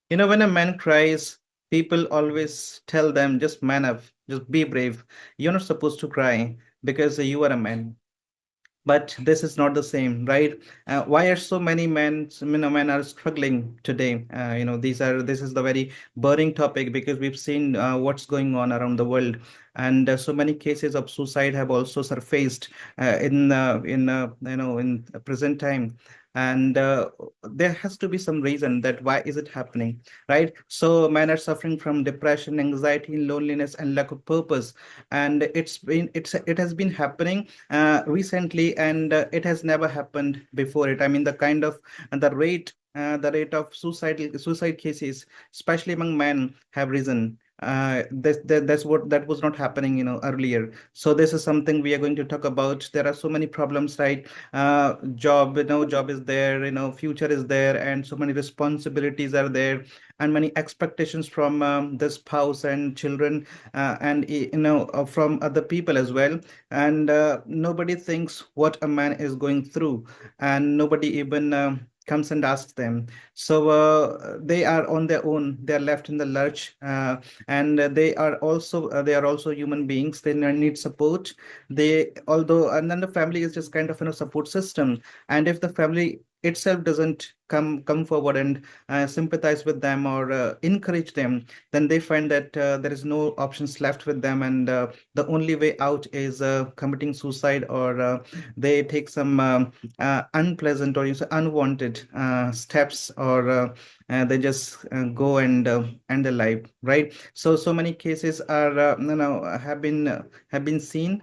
When a man cries, people always tell them, just man up, just be brave. You're not supposed to cry because you are a man. But this is not the same, right? Why are so many men are struggling today? This is the very burning topic because we've seen what's going on around the world, and so many cases of suicide have also surfaced in present time. And there has to be some reason that why is it happening, right? So men are suffering from depression, anxiety, loneliness, and lack of purpose, and it has been happening recently, and it has never happened before it. I mean, the kind of and the rate of suicide cases, especially among men, have risen. That's what that was not happening, earlier. So this is something we are going to talk about. There are so many problems, right? Job, job is there, future is there, and so many responsibilities are there, and many expectations from the spouse and children, and from other people as well. And nobody thinks what a man is going through, and nobody even comes and asks them. So they are on their own, they are left in the lurch, and they are also human beings. They need support. They although And then the family is just kind of support system. And if the family itself doesn't come forward and sympathize with them or encourage them, then they find that there is no options left with them, and the only way out is committing suicide, or they take some unpleasant or unwanted steps, or they just go and end their life, right? So many cases are have been seen.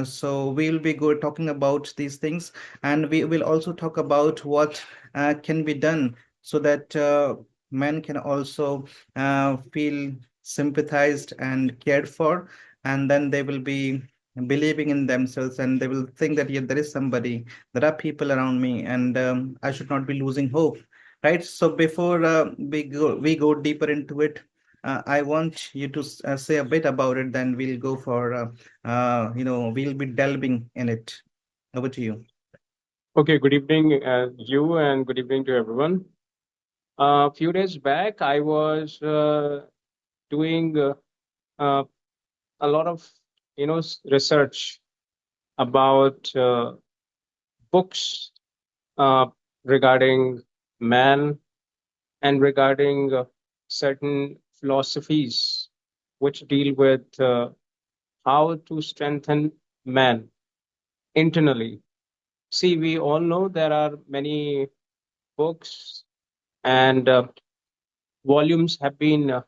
So we'll be talking about these things, and we will also talk about what can be done so that men can also feel sympathized and cared for, and then they will be believing in themselves, and they will think that, yeah, there is somebody, there are people around me, and I should not be losing hope, right? So before we go deeper into it, I want you to say a bit about it, then we'll go for we'll be delving in it. Over to you. Okay, good evening, you, and good evening to everyone. A few days back, I was doing uh, a lot of research about books uh, regarding man and regarding certain philosophies which deal with how to strengthen man internally. See, we all know there are many books and volumes have been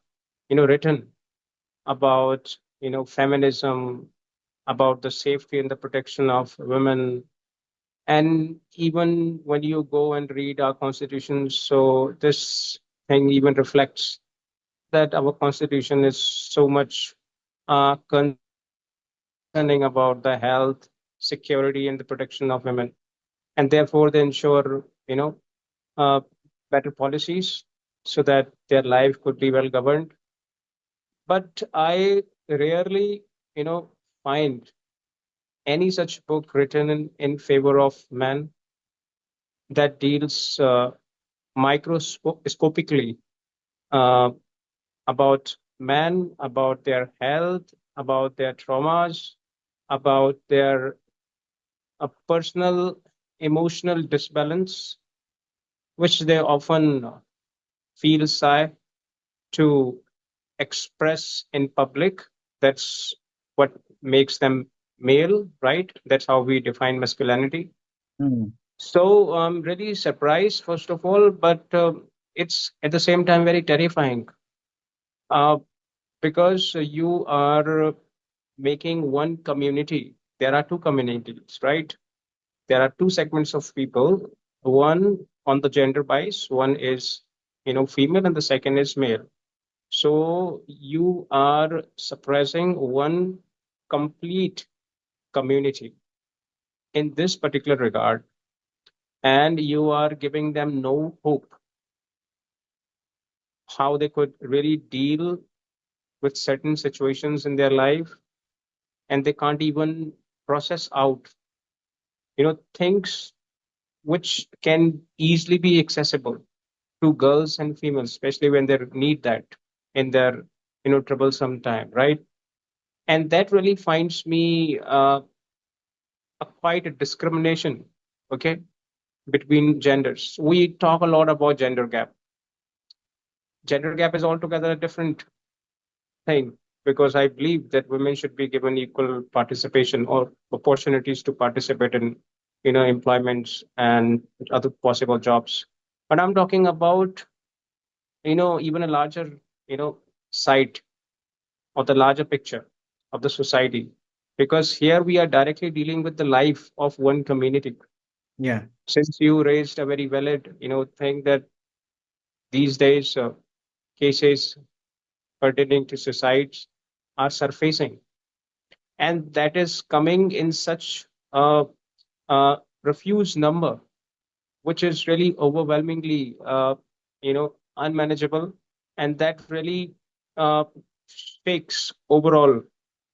written about feminism, about the safety and the protection of women. And even when you go and read our constitution, so this thing even reflects that our constitution is so much concerning about the health, security, and the protection of women, and therefore they ensure uh, better policies so that their life could be well governed. But I rarely find any such book written in favor of man that deals microscopically uh, about man, about their health, about their traumas, about their personal emotional disbalance, which they often feel shy to express in public. That's what makes them male, right? That's how we define masculinity. Hmm. So I'm really surprised, first of all, but it's at the same time very terrifying uh, because you are making one community. There are two communities, right? There are two segments of people. One on the gender bias, one is female, and the second is male. So you are suppressing one complete community in this particular regard, and you are giving them no hope how they could really deal with certain situations in their life, and they can't even process out things which can easily be accessible. to girls and females, especially when they need that in their troublesome time, right? And that really finds me quite a discrimination, okay, between genders. We talk a lot about gender gap. Gender gap is altogether a different thing, because I believe that women should be given equal participation or opportunities to participate in employments and other possible jobs. But I'm talking about even a larger side or the larger picture of the society, because here we are directly dealing with the life of one community. Yeah. Since you raised a very valid thing that these days cases pertaining to suicides are surfacing, and that is coming in such a, refuse number, which is really overwhelmingly unmanageable, and that really uh, shakes overall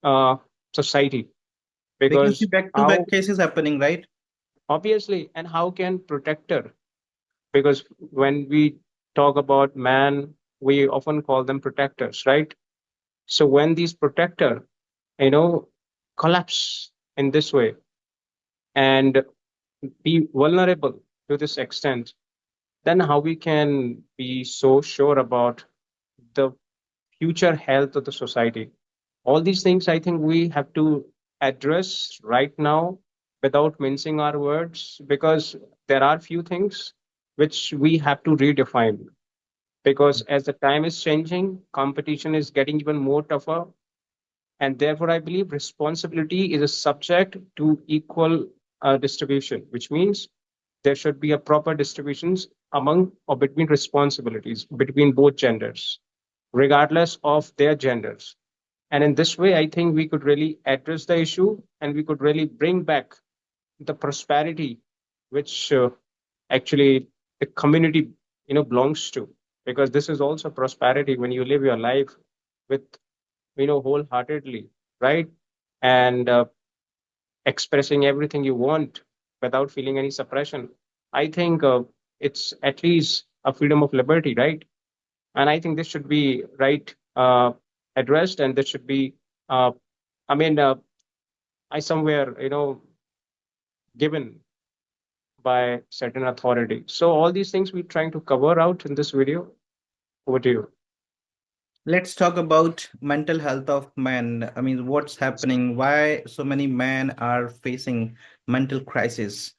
uh, society. We can see Because back to how, back cases happening, right? obviously, and how can protector, because when we talk about man, we often call them protectors, right? So when these protector you know collapse in this way and be vulnerable to this extent, then how we can be so sure about the future health of the society? All these things I think we have to address right now without mincing our words, because there are few things which we have to redefine, because as the time is changing, competition is getting even more tougher, and therefore I believe responsibility is a subject to equal distribution, which means there should be a proper distributions among or between responsibilities between both genders, regardless of their genders. And in this way, I think we could really address the issue, and we could really bring back the prosperity which actually the community belongs to, because this is also prosperity when you live your life with wholeheartedly, right? And expressing everything you want without feeling any suppression. I think it's at least a freedom of liberty, right? And I think this should be right addressed, and this should be uh, I mean I somewhere given by certain authority. So all these things we're trying to cover out in this video. Over to you. Let's talk about mental health of men. I mean, what's happening? Why so many men are facing mental crisis?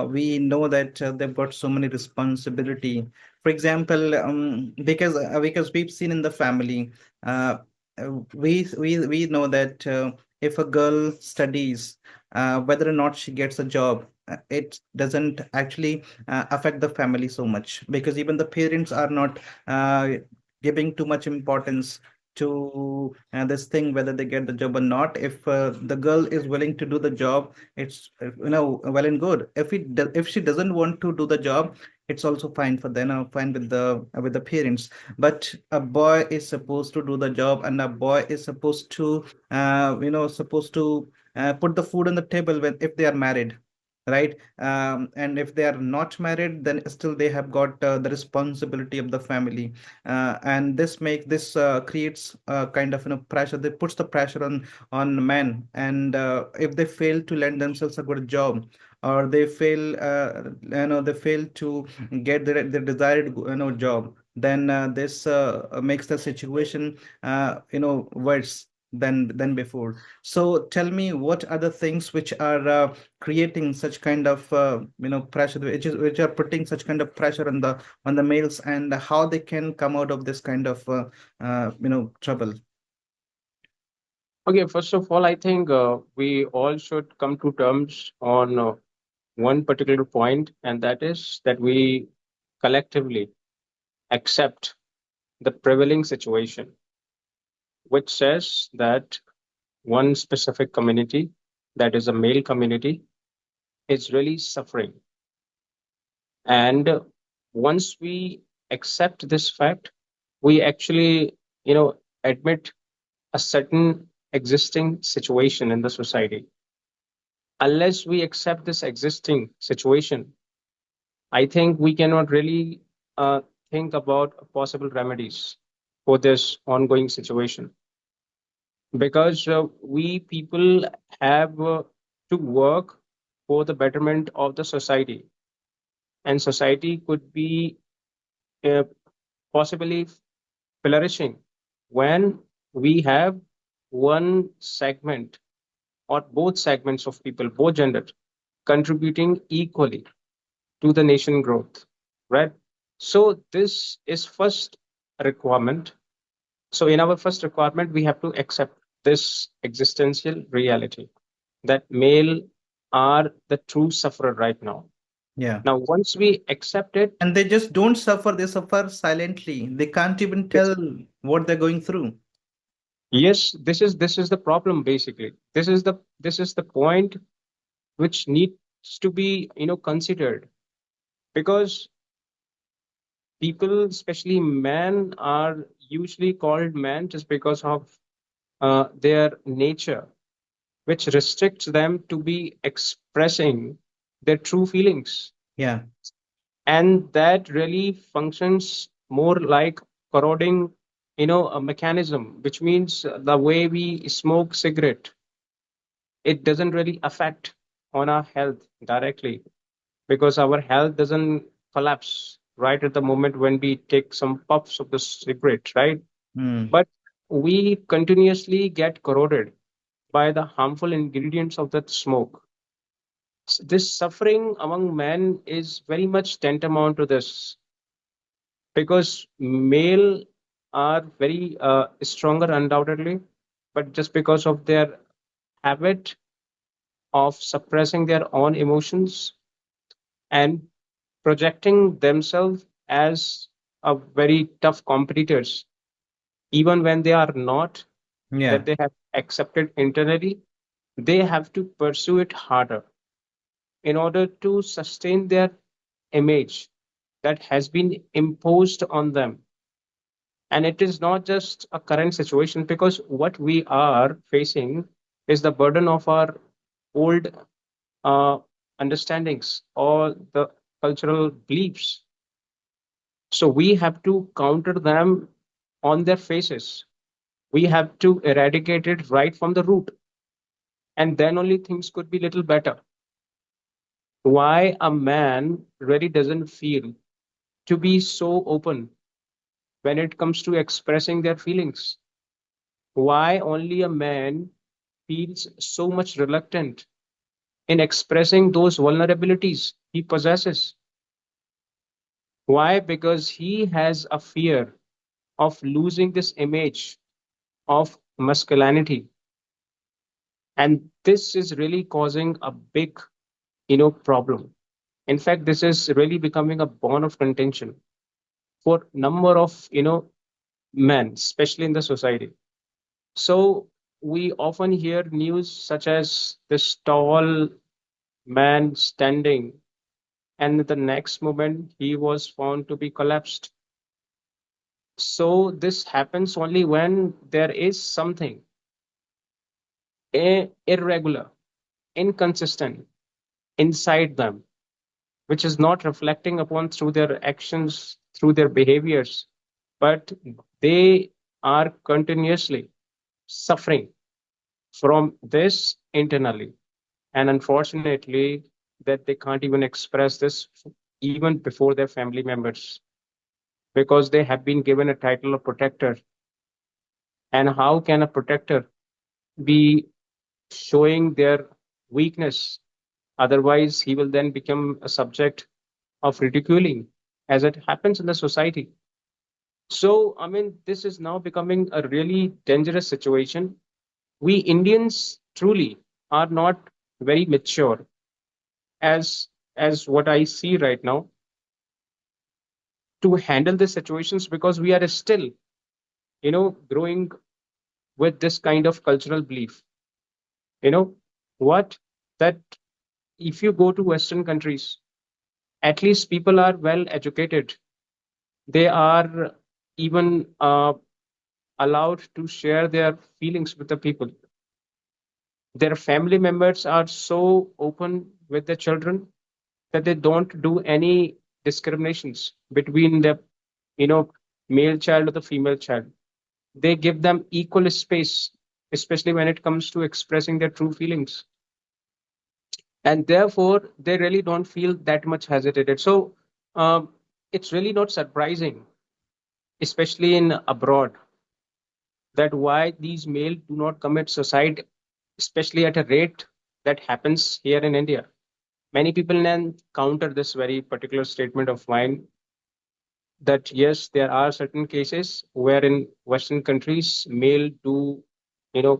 We know that they've got so many responsibility. For example, because we've seen in the family, uh, we know that if a girl studies, whether or not she gets a job, it doesn't actually affect the family so much, because even the parents are not giving too much importance to this thing whether they get the job or not. If the girl is willing to do the job, it's well and good. If she doesn't want to do the job, it's also fine for them, fine with the parents. But a boy is supposed to do the job, and a boy is supposed to put the food on the table when if they are married, right? And if they are not married, then still they have got the responsibility of the family. And this creates a kind of pressure. They puts the pressure on men, and if they fail to land themselves a good job, or they fail to get their desired job, then this makes the situation worse than before. So tell me, what are the things which are creating such kind of pressure, which are putting such kind of pressure on the males, and how they can come out of this kind of trouble? Okay, first of all, I think we all should come to terms on one particular point, and that is that we collectively accept the prevailing situation, which says that one specific community, that is a male community, is really suffering. And once we accept this fact, we actually, admit a certain existing situation in the society. Unless we accept this existing situation, I think we cannot really think about possible remedies for this ongoing situation, because we people have to work for the betterment of the society, and society could be uh, possibly flourishing when we have one segment or both segments of people, both genders, contributing equally to the nation growth, right? So this is first requirement. So in our first requirement, we have to accept this existential reality that male are the true sufferer right now. Yeah. Now, once we accept it, And they just don't suffer, they suffer silently. They can't even yes, tell what they're going through. yes, this is the problem basically. This is the point which needs to be considered, because people, especially men, are usually called men just because of their nature, which restricts them to be expressing their true feelings. Yeah. And that really functions more like corroding, a mechanism, which means the way we smoke cigarette, it doesn't really affect on our health directly, because our health doesn't collapse right at the moment when we take some puffs of the cigarette, right? Hmm. But we continuously get corroded by the harmful ingredients of that smoke. This suffering among men is very much tantamount to this, because male are very stronger undoubtedly, but just because of their habit of suppressing their own emotions and projecting themselves as a very tough competitors, even when they are not, Yeah. that they have accepted internally, they have to pursue it harder in order to sustain their image that has been imposed on them. And it is not just a current situation, because what we are facing is the burden of our old uh, understandings or the cultural beliefs. So we have to counter them on their faces. We have to eradicate it right from the root, and then only things could be little better. Why a man really doesn't feel to be so open when it comes to expressing their feelings? Why only a man feels so much reluctant in expressing those vulnerabilities he possesses? Why? Because he has a fear of losing this image of masculinity. And this is really causing a big, problem. In fact, this is really becoming a bone of contention for number of, men, especially in the society. So we often hear news such as this tall man standing, and the next moment he was found to be collapsed. So this happens only when there is something irregular, inconsistent inside them, which is not reflecting upon through their actions, through their behaviors, but they are continuously suffering from this internally. And unfortunately, that they can't even express this even before their family members, because they have been given a title of protector. And how can a protector be showing their weakness? Otherwise, he will then become a subject of ridiculing, as it happens in the society. So, I mean, this is now becoming a really dangerous situation. We Indians truly are not very mature, as what I see right now, to handle these situations, because we are still, growing with this kind of cultural belief. You know what? That if you go to Western countries, at least people are well educated. They are even allowed to share their feelings with the people. Their family members are so open with their children that they don't do any discriminations between them, you know, male child or the female child. They give them equal space, especially when it comes to expressing their true feelings. And therefore, they really don't feel that much hesitated. So um, it's really not surprising, especially in abroad, that why these male do not commit suicide, especially at a rate that happens here in India. Many people then counter this very particular statement of mine that yes, there are certain cases where in Western countries male do,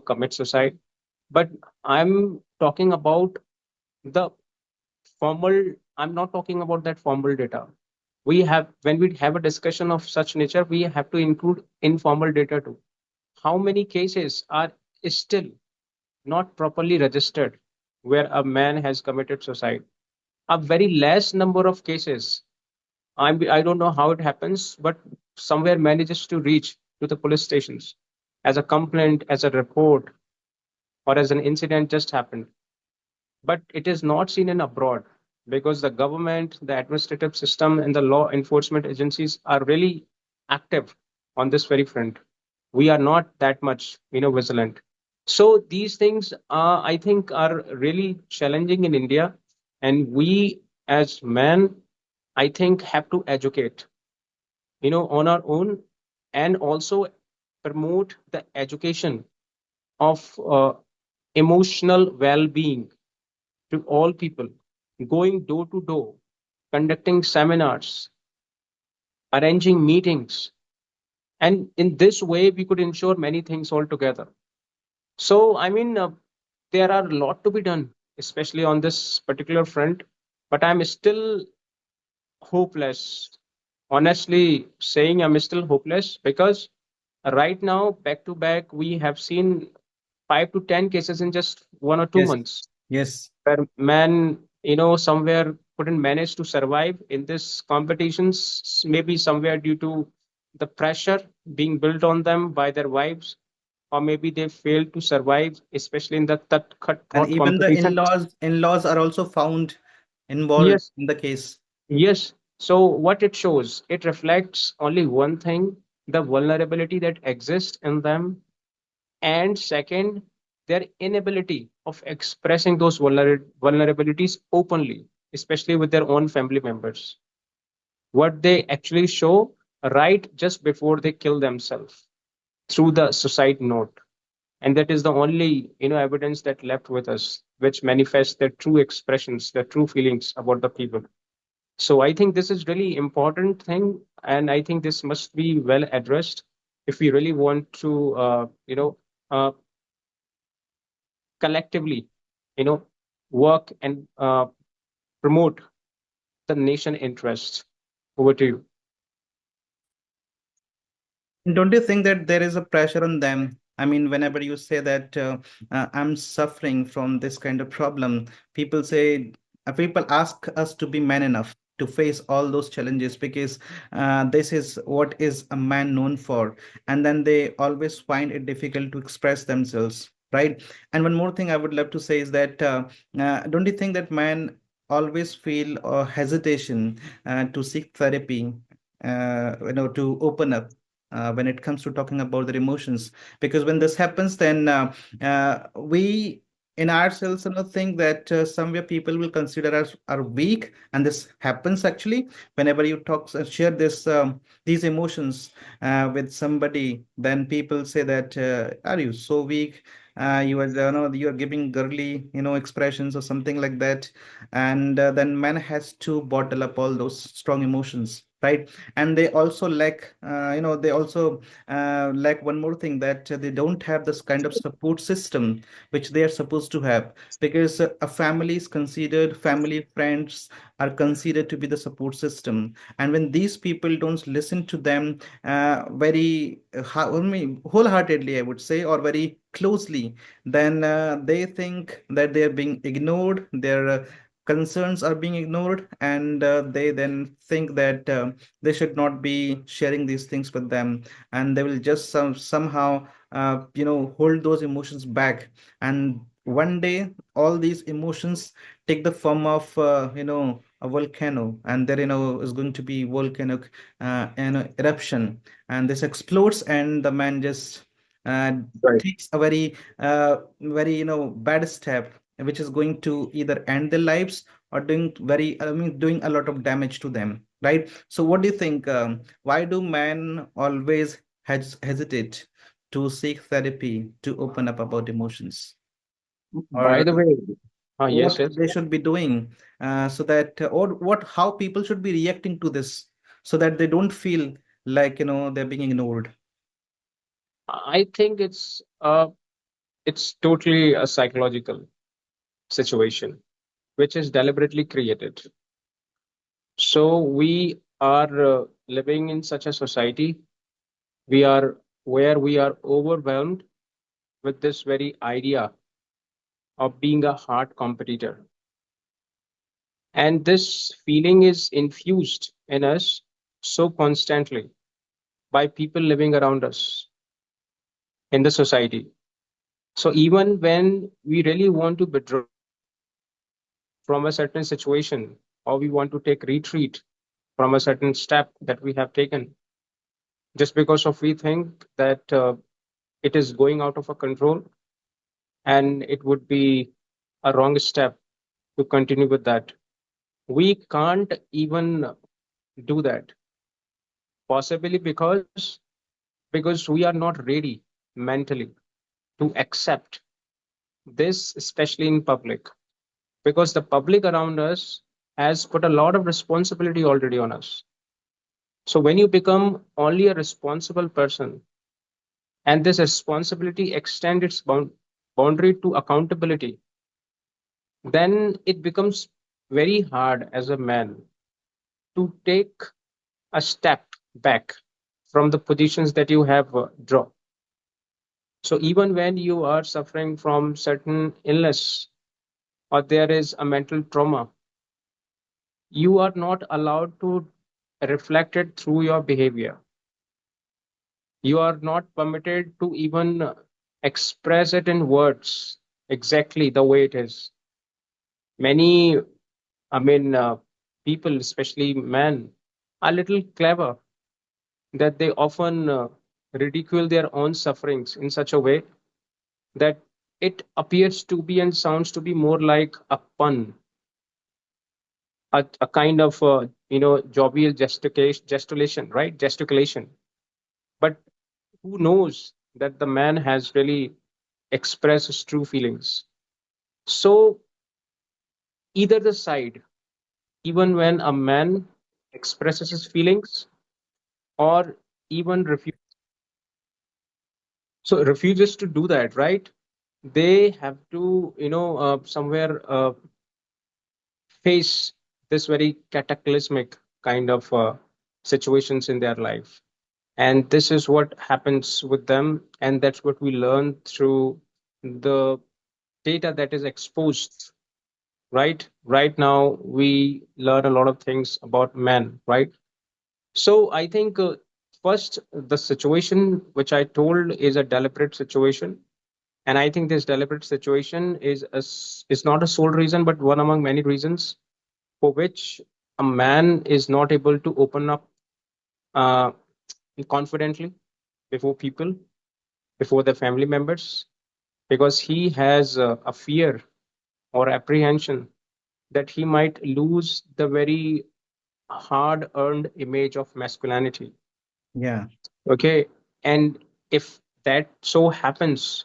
commit suicide. But I'm talking about the formal. I'm not talking about that formal data. We have when we have a discussion of such nature, we have to include informal data too. How many cases are still not properly registered where a man has committed suicide? A very less number of cases. I don't know how it happens, but somewhere manages to reach to the police stations as a complaint, as a report, or as an incident just happened. But it is not seen in abroad because the government, the administrative system, and the law enforcement agencies are really active on this very front. We are not that much, vigilant. So these things, I think, are really challenging in India, and we as men, I think, have to educate, on our own, and also promote the education of emotional well-being to all people, going door to door, conducting seminars, arranging meetings, and in this way we could ensure many things altogether. So I mean, there are a lot to be done, especially on this particular front, but I'm still hopeless. Honestly saying, I'm still hopeless because right now, back to back, we have seen 5 to 10 cases in just 1 or 2 months, Yes. where men, somewhere couldn't manage to survive in this competitions, maybe somewhere due to the pressure being built on them by their wives, or maybe they failed to survive, especially in the And cutthroat even the competition. in-laws are also found involved Yes, in the case. yes. So what it shows, it reflects only one thing: the vulnerability that exists in them, and second, their inability of expressing those vulnerabilities openly, especially with their own family members. What they actually show right just before they kill themselves through the suicide note. And that is the only evidence that left with us, which manifests their true expressions, their true feelings about the people. So I think this is really important thing, and I think this must be well addressed if we really want to collectively, you know, work and promote the nation interest. Over to you. Don't you think that there is a pressure on them? I mean, whenever you say that I'm suffering from this kind of problem, people say, people ask us to be man enough to face all those challenges because this is what is a man known for. And then they always find it difficult to express themselves, right? And one more thing I would love to say is that don't you think that man always feel hesitation to seek therapy, to open up? When it comes to talking about their emotions, because when this happens, then we in ourselves think that somewhere people will consider us are weak, and this happens actually whenever you talk share this these emotions with somebody, then people say that are you so weak, you are you are giving girly expressions or something like that, and then man has to bottle up all those strong emotions, right? And they also lack they also lack one more thing, that they don't have this kind of support system which they are supposed to have, because a family is considered, family friends are considered to be the support system, and when these people don't listen to them very wholeheartedly, I would say, or very closely, then they think that they are being ignored, their concerns are being ignored, and they then think that they should not be sharing these things with them, and they will just somehow hold those emotions back, and one day all these emotions take the form of a volcano, and there is going to be volcanic eruption, and this explodes, and the man just uh, Right. takes a very bad step, which is going to either end their lives or doing a lot of damage to them, right? So what do you think? Why do men always hesitate to seek therapy, to open up about emotions? By Or the way, yes, what yes. they should be doing, so that, or what how people should be reacting to this, so that they don't feel like they're being ignored? I think it's totally a psychological situation which is deliberately created. So we are living in such a society, we are where we are overwhelmed with this very idea of being a hard competitor. And this feeling is infused in us so constantly by people living around us in the society. So even when we really want to withdraw from a certain situation, or we want to take retreat from a certain step that we have taken, just because of we think that it is going out of our control and it would be a wrong step to continue with that, we can't even do that, possibly because we are not ready mentally to accept this, especially in public, because the public around us has put a lot of responsibility already on us. So when you become only a responsible person, and this responsibility extends its boundary to accountability, then it becomes very hard as a man to take a step back from the positions that you have drawn. So even when you are suffering from certain illness or there is a mental trauma, you are not allowed to reflect it through your behavior. You are not permitted to even express it in words exactly the way it is. Many, I mean, people, especially men, are little clever that they often ridicule their own sufferings in such a way that it appears to be and sounds to be more like a pun, a kind of jovial gesticulation, right? Gesticulation. But who knows that the man has really expressed his true feelings? So either the side, even when a man expresses his feelings or even refuses to do that, right? They have to somewhere face this very cataclysmic kind of situations in their life, and this is what happens with them, and that's what we learn through the data that is exposed. Right now we learn a lot of things about men, right? So I think first, the situation which I told is a deliberate situation, and I think this deliberate situation is not a sole reason, but one among many reasons for which a man is not able to open up uh, confidently before people, before the family members, because he has a fear or apprehension that he might lose the very hard earned image of masculinity. Yeah. Okay. And if that so happens,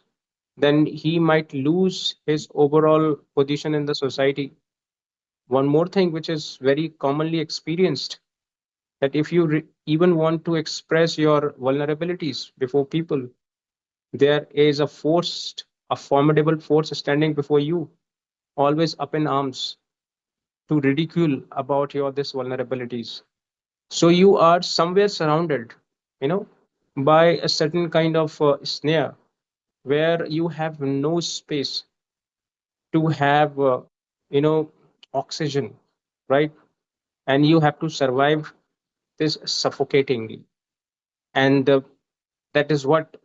then he might lose his overall position in the society. One more thing, which is very commonly experienced, that if you even want to express your vulnerabilities before people, there is a formidable force standing before you, always up in arms to ridicule about your this vulnerabilities. So you are somewhere surrounded, you know, by a certain kind of snare where you have no space to have, oxygen, right? And you have to survive this suffocatingly. And that is what,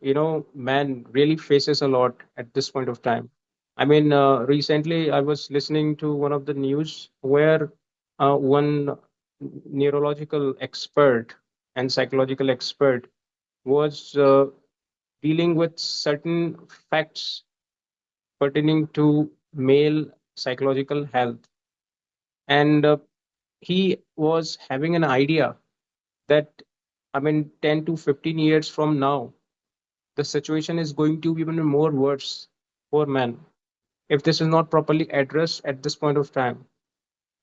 man really faces a lot at this point of time. I mean, recently I was listening to one of the news where one neurological expert and psychological expert was dealing with certain facts pertaining to male psychological health. And he was having an idea that, I mean, 10 to 15 years from now, the situation is going to be even more worse for men if this is not properly addressed at this point of time.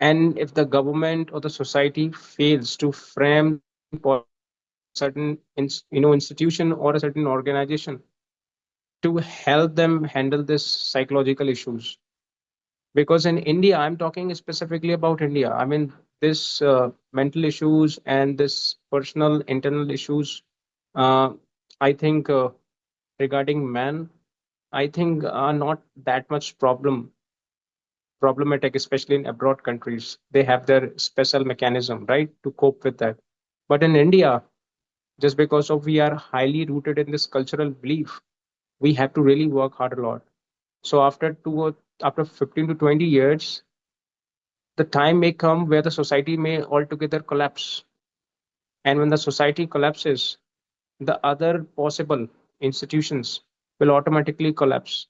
And if the government or the society fails to frame policies or a certain institution or a certain organization to help them handle this psychological issues. Because in India, I'm talking specifically about India. I mean, this mental issues and this personal internal issues, uh, I think regarding men, I think are not that much problematic, especially in abroad countries. They have their special mechanism, right, to cope with that. But in India, just because of we are highly rooted in this cultural belief, we have to really work hard a lot. So after 15 to 20 years, the time may come where the society may altogether collapse. And when the society collapses, the other possible institutions will automatically collapse.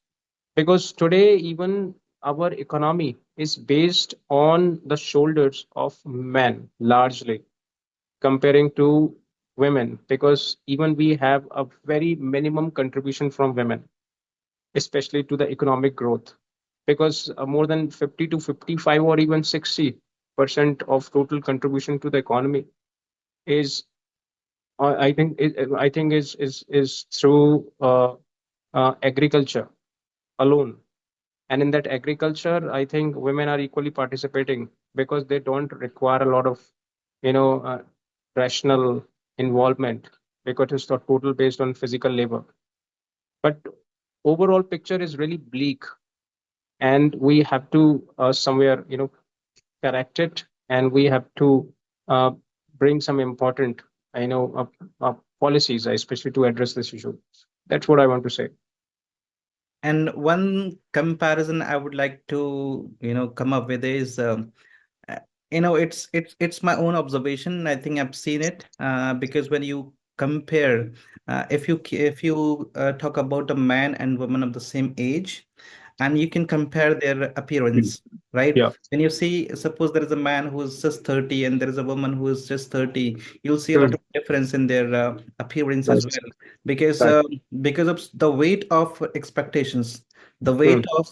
Because today, even our economy is based on the shoulders of men largely, comparing to women. Because even we have a very minimum contribution from women, especially to the economic growth. Because more than 50 to 55 or even 60% of total contribution to the economy is I think is through agriculture alone. And in that agriculture, I think women are equally participating because they don't require a lot of, you know, rational involvement because it's not total based on physical labor. But overall picture is really bleak, and we have to somewhere, correct it, and we have to uh, bring some important, policies, especially to address this issue. That's what I want to say. And one comparison I would like to, come up with is, uh, it's my own observation. I think I've seen it, because when you compare, if you talk about a man and woman of the same age, and you can compare their Mm. appearance, right? Yeah. When you see, suppose there is a man who is just 30 and there is a woman who is just 30, you'll see a lot Mm. of difference in their appearance as Right. well, because Right. uh, because of the weight of expectations, the weight Mm. of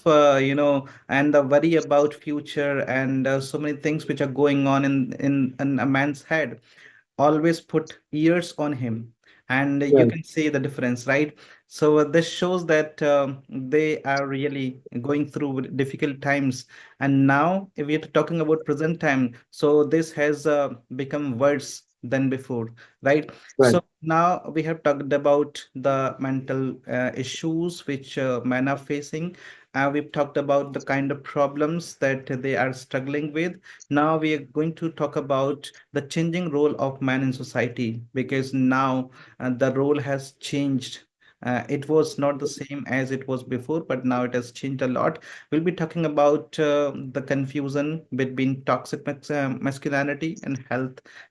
and the worry about future, and so many things which are going on in a man's head always put years on him, and you Right. can see the difference, right? So this shows that they are really going through difficult times. And now if we're talking about present time, so this has become worse than before, right? Right. So now we have talked about the mental issues which men are facing. We've talked about the kind of problems that they are struggling with. Now we are going to talk about the changing role of man in society, because now the role has changed. It was not the same as it was before, but now it has changed a lot. We'll be talking about the confusion between toxic masculinity and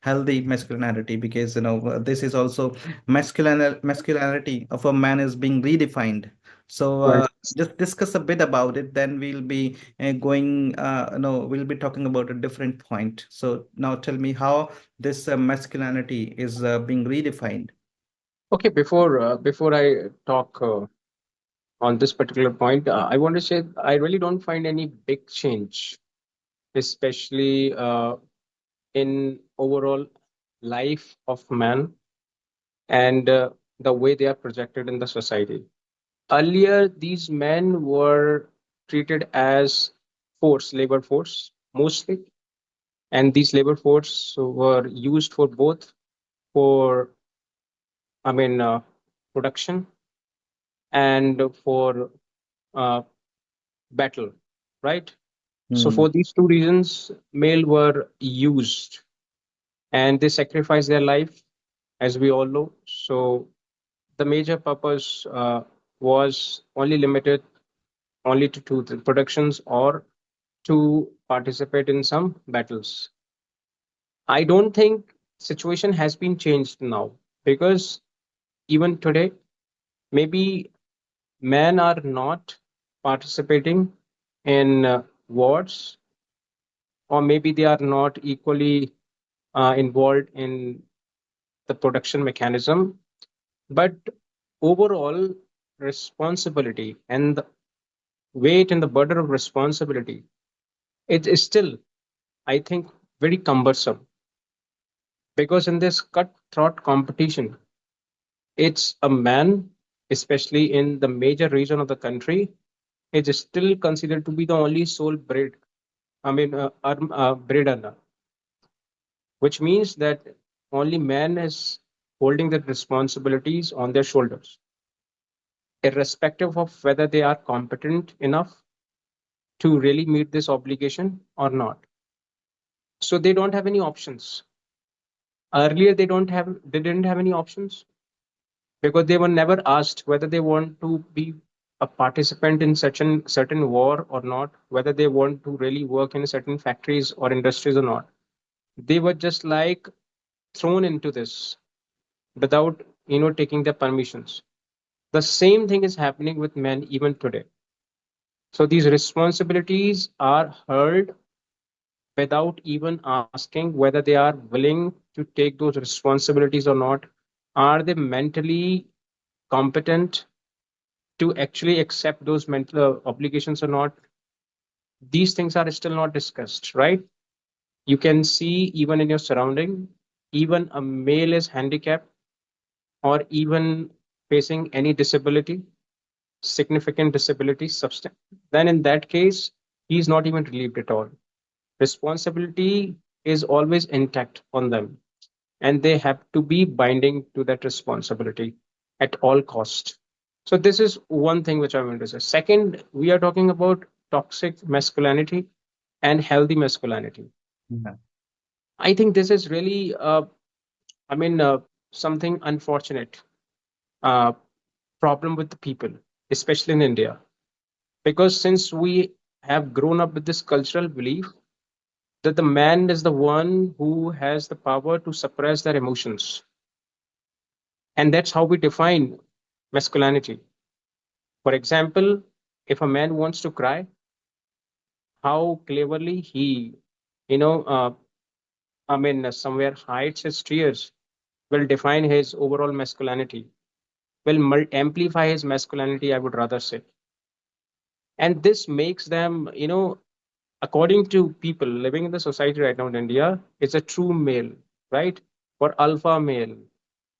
healthy masculinity, because this is also masculinity of a man is being redefined. So Right. just discuss a bit about it, then we'll be going no we'll be talking about a different point. So now tell me how this masculinity is being redefined. Okay. Before I talk on this particular point, I want to say I really don't find any big change, especially in overall life of man and the way they are projected in the society. Earlier, these men were treated as labor force, mostly, and these labor force were used for both for, I mean, production and for uh, battle, right? So Hmm. for these two reasons, male were used and they sacrificed their life, as we all know. So the major purpose was only limited only to the productions or to participate in some battles. I don't think situation has been changed now, because even today maybe men are not participating in wars, or maybe they are not equally involved in the production mechanism, but overall responsibility and the weight and the burden of responsibility, it is still, I think, very cumbersome, because in this cutthroat competition, it's a man, especially in the major region of the country, is still considered to be the only sole bread earner, which means that only man is holding the responsibilities on their shoulders, irrespective of whether they are competent enough to really meet this obligation or not. So they don't have any options. Earlier, they didn't have any options, because they were never asked whether they want to be a participant in such an certain war or not, whether they want to really work in certain factories or industries or not. They were just like thrown into this without taking their permissions. The same thing is happening with men even today. So these responsibilities are hurled without even asking whether they are willing to take those responsibilities or not. Are they mentally competent to actually accept those mental obligations or not? These things are still not discussed, right? You can see even in your surrounding, even a male is handicapped or even facing any disability, significant disability, substance. Then in that case, he's not even relieved at all. Responsibility is always intact on them, and they have to be binding to that responsibility at all cost. So this is one thing which I want to say. Second, we are talking about toxic masculinity and healthy masculinity. Yeah. I think this is really, I mean, something unfortunate uh, problem with the people, especially in India, because since we have grown up with this cultural belief that the man is the one who has the power to suppress their emotions, and that's how we define masculinity. For example, if a man wants to cry, how cleverly he, you know, uh, somewhere hides his tears will define his overall masculinity, will amplify his masculinity, I would rather say. And this makes them, according to people living in the society right now in India, it's a true male, right? Or alpha male,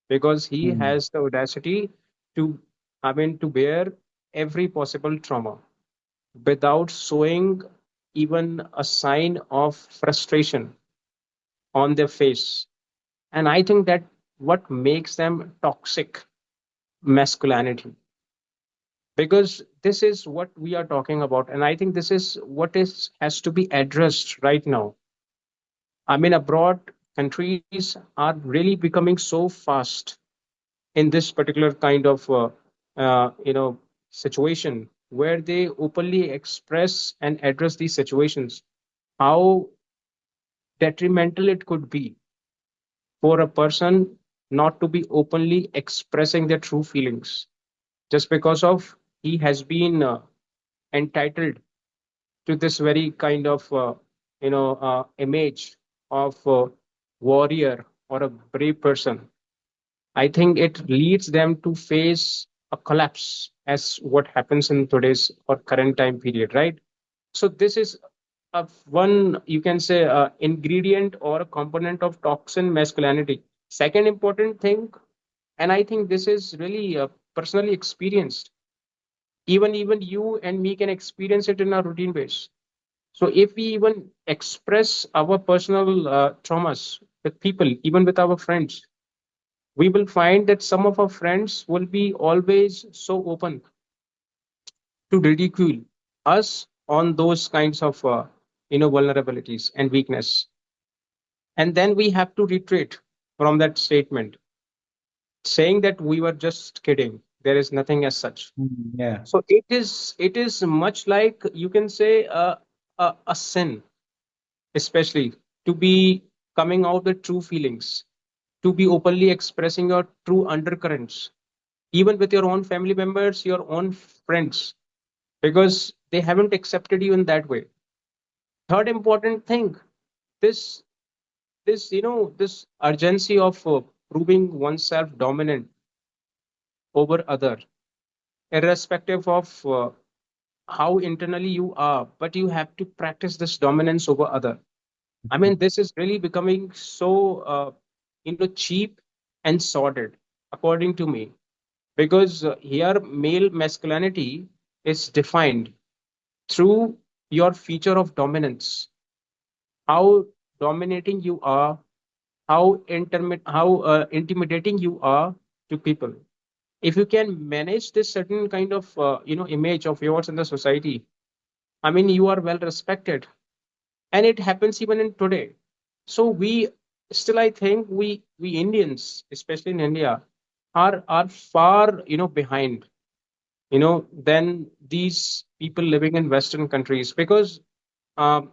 because he Mm. has the audacity to, to bear every possible trauma without showing even a sign of frustration on their face. And I think that what makes them toxic masculinity, because this is what we are talking about, and I think this is what is has to be addressed right now. I mean, abroad countries are really becoming so fast in this particular kind of situation, where they openly express and address these situations, how detrimental it could be for a person not to be openly expressing their true feelings, just because of he has been entitled to this very kind of image of a warrior or a brave person. I think it leads them to face a collapse, as what happens in today's or current time period, right? So this is a one, you can say, ingredient or a component of toxin masculinity. Second important thing, and I think this is really personally experienced. Even you and me can experience it in our routine ways. So if we even express our personal traumas with people, even with our friends, we will find that some of our friends will be always so open to ridicule us on those kinds of vulnerabilities and weakness, and then we have to retreat from that statement, saying that we were just kidding, there is nothing as such. Mm. Yeah. So it is much like, you can say, a sin. especially to be coming out the true feelings, to be openly expressing your true undercurrents, even with your own family members, your own friends, because they haven't accepted you in that way. Third important thing, this this urgency of proving oneself dominant over other, irrespective of how internally you are, but you have to practice this dominance over other. I mean, this is really becoming so cheap and sordid, according to me, because here male masculinity is defined through your feature of dominance, how dominating you are, how intimidating you are to people. If you can manage this certain kind of image of yours in the society, I mean, you are well respected, and it happens even in today. So we still, I think, we Indians, especially in India, are far behind than these people living in Western countries, because um,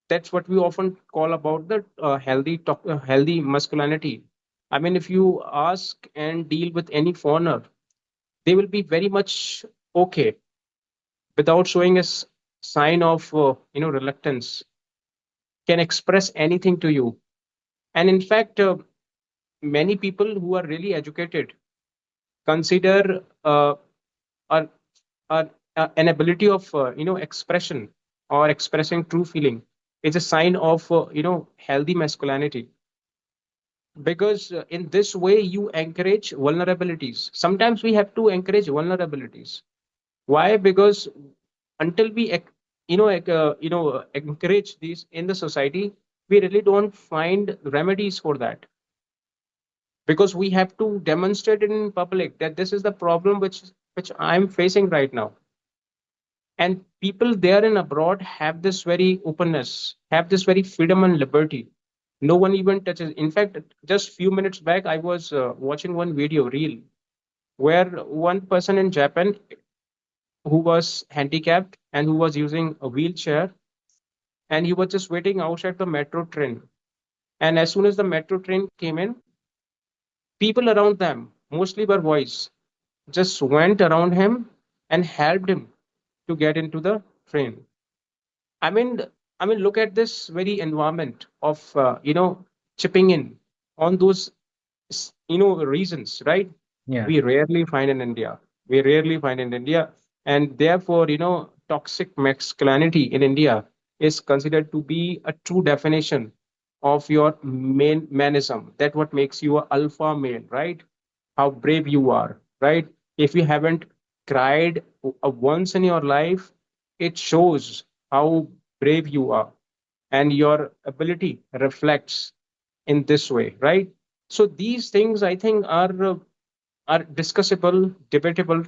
that's what we often call about the healthy masculinity. I mean, if you ask and deal with any foreigner, they will be very much okay without showing a sign of reluctance, can express anything to you. And in fact, many people who are really educated consider a, an ability of expression or expressing true feeling is a sign of healthy masculinity, because in this way you encourage vulnerabilities. Sometimes we have to encourage vulnerabilities. Why? Because until we encourage these in the society, we really don't find remedies for that, because we have to demonstrate it in public that this is the problem which I'm facing right now. And people there and abroad have this very openness, have this very freedom and liberty. No one even touches. In fact, just few minutes back I was watching one video reel where one person in Japan who was handicapped and who was using a wheelchair, and he was just waiting outside the metro train. And as soon as the metro train came in, people around them, mostly were boys, just went around him and helped him to get into the train. I mean, look at this very environment of chipping in on those reasons, right? Yeah. We rarely find in India. We rarely find in India, and therefore, toxic masculinity in India is considered to be a true definition of your manism. That what makes you a alpha male, right? How brave you are, right? If you haven't cried once in your life, it shows how brave you are, and your ability reflects in this way, right? So these things, I think, are discussable, debatable,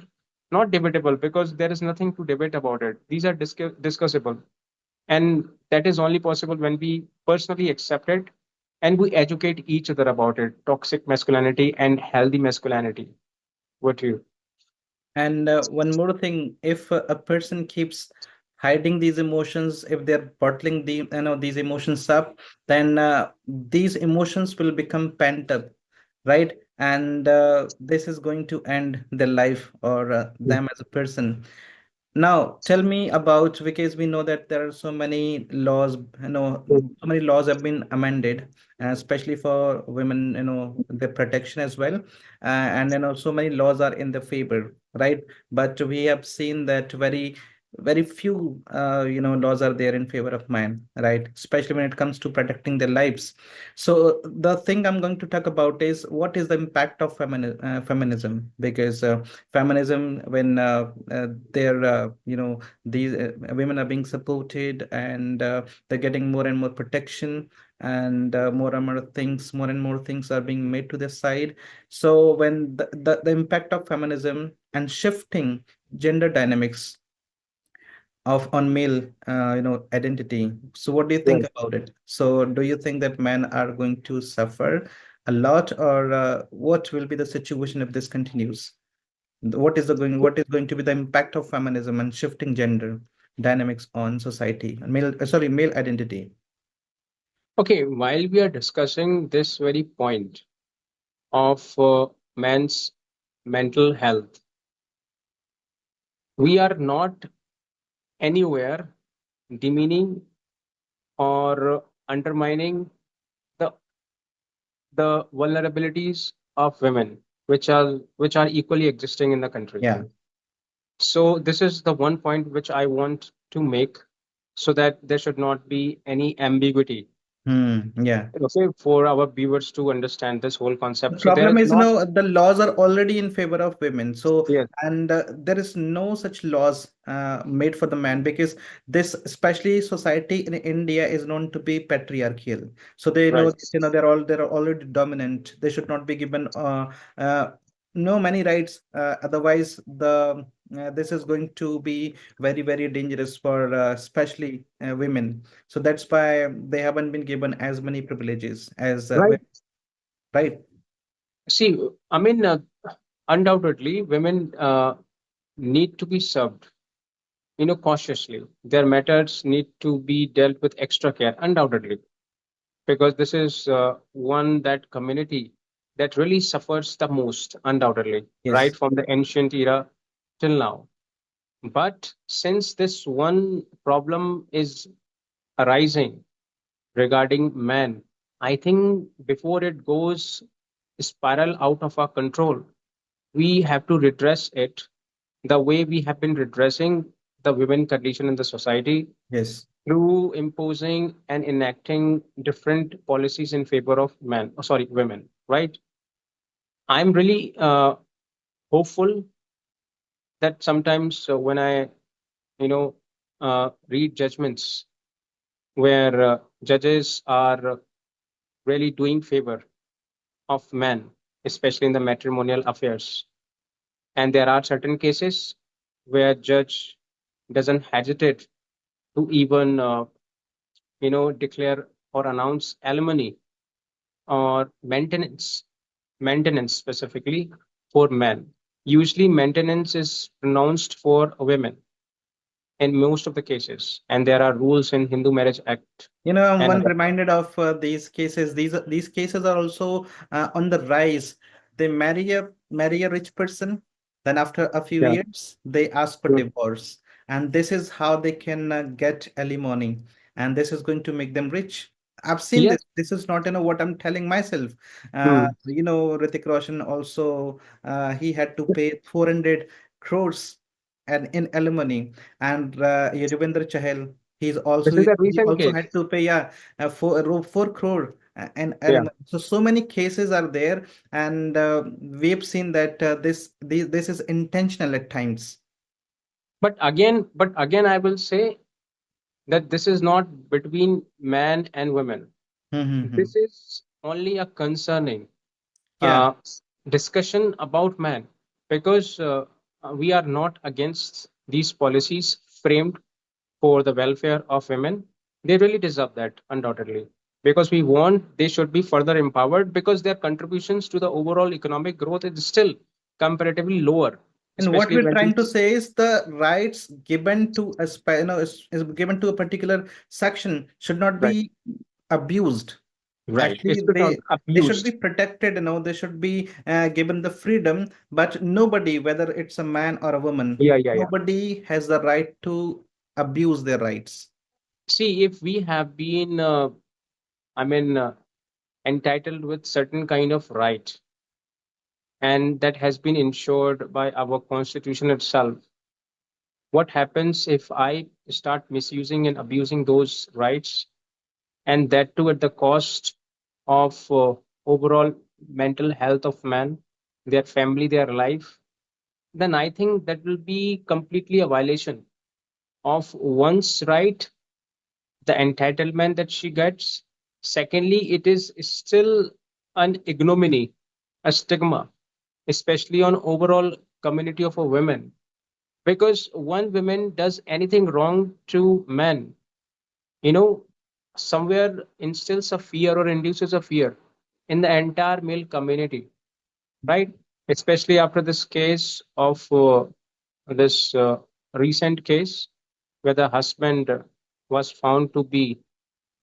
not debatable because there is nothing to debate about it. These are discussable, and that is only possible when we personally accept it and we educate each other about it. Toxic masculinity and healthy masculinity. What do you? And one more thing, if a person keeps hiding these emotions, if they're bottling these emotions up, then these emotions will become pent up, right? And this is going to end their life or them as a person. Now, tell me about, because we know that there are so many laws, so many laws have been amended, especially for women, the protection as well. And so many laws are in the favor, right? But we have seen that very few, laws are there in favor of men, right? Especially when it comes to protecting their lives. So the thing I'm going to talk about is what is the impact of feminism? Because feminism, when they're these women are being supported, and they're getting more and more protection, and more and more things are being made to their side. So when the impact of feminism and shifting gender dynamics of on male identity, so what do you think Yes. about it? So do you think that men are going to suffer a lot, or what will be the situation if this continues? What is going to be the impact of feminism and shifting gender? dynamics on society, male identity. Okay, while we are discussing this very point of man's mental health, we are not anywhere demeaning or undermining the the vulnerabilities of women, which are equally existing in the country. Yeah. So this is the one point which I want to make, so that there should not be any ambiguity, Yeah. okay, for our viewers to understand this whole The concept. So there problem is is, not. the laws are already in favor of women. So, Yes. and there is no such laws made for the man, because this, especially society in India, is known to be patriarchal. So they know Right. that, they're already dominant. They should not be given uh, no many rights. Otherwise, this is going to be very, very dangerous for especially women. So that's why they haven't been given as many privileges as Right. right. See, I mean, undoubtedly, women need to be served, cautiously. Their matters need to be dealt with extra care, undoubtedly, because this is one that community that really suffers the most, undoubtedly, right Yes. from the ancient era till now. But since this one problem is arising regarding man, I think before it goes spiral out of our control, we have to redress it the way we have been redressing the women condition in the society Yes. through imposing and enacting different policies in favor of women, right? I'm really hopeful that sometimes when I, you know, read judgments where judges are really doing favor of men, especially in the matrimonial affairs. And there are certain cases where judge doesn't hesitate to even, declare or announce alimony or maintenance specifically for men. Usually, maintenance is pronounced for women in most of the cases, and there are rules in Hindu Marriage Act I'm and one other. reminded of these cases. These cases are also on the rise. They marry a rich person, then after a few Yeah. years, they ask for Mm. divorce, and this is how they can get alimony, and this is going to make them rich. I've seen Yes. this. This is not, what I'm telling myself. Mm. Hrithik Roshan also, he had to pay 400 crores and in alimony, and Yaduvendra Chahal. This is a He recent also case. had to pay, yeah, 4 crore and Yeah. alimony. So many cases are there, and we've seen that this is intentional at times. But again, I will say that this is not between man and women. Mm-hmm. This is only a concerning Yeah, uh, discussion about man, because we are not against these policies framed for the welfare of women. They really deserve that, undoubtedly, because we want they should be further empowered, because their contributions to the overall economic growth is still comparatively lower, and what especially we're when we. trying to say is the rights given to is given to a particular section should not Right. be abused. Right. Actually, It's not they should be abused. protected, they should be given the freedom, but nobody, whether it's a man or a woman, Yeah, yeah, yeah. nobody has the right to abuse their rights. See, if we have been, I mean, entitled with certain kind of right, and that has been ensured by our constitution itself, what happens if I start misusing and abusing those rights, and that too at the cost of overall mental health of man, their family, their life? Then I think that will be completely a violation of one's right, the entitlement that she gets. Secondly, it is still an ignominy, a stigma, especially on overall community of a women. Because one woman does anything wrong to men, you know, somewhere instills a fear or induces a fear in the entire male community, right? Especially after this case of this recent case. where the husband was found to be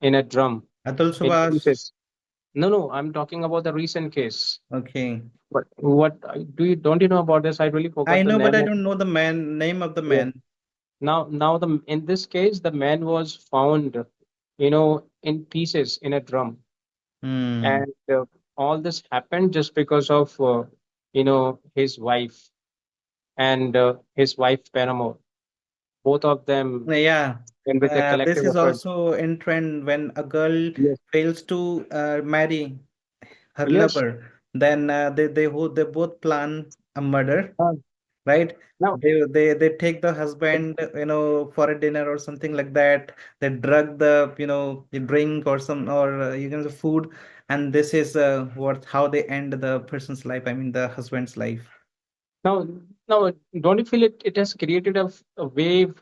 in a drum Atul in Subhash. pieces. No, no, I'm talking about the recent case. Okay. But what do you don't you know about this? I really I forgot the know, but name I of. don't know the name of the Yeah. man. Now the in this case the man was found, in pieces in a drum, Hmm. and all this happened just because of his wife and his wife paramour. Both of them, Yeah. and with a This collective is effort. also in trend when a girl Yes. fails to marry her Yes. lover, then they both plan a murder, Uh, right? now, They take the husband, for a dinner or something like that. They drug the drink or some, or you can say food, and this is what how they end the person's life. I mean, the husband's life. now, now, don't you feel it has created a wave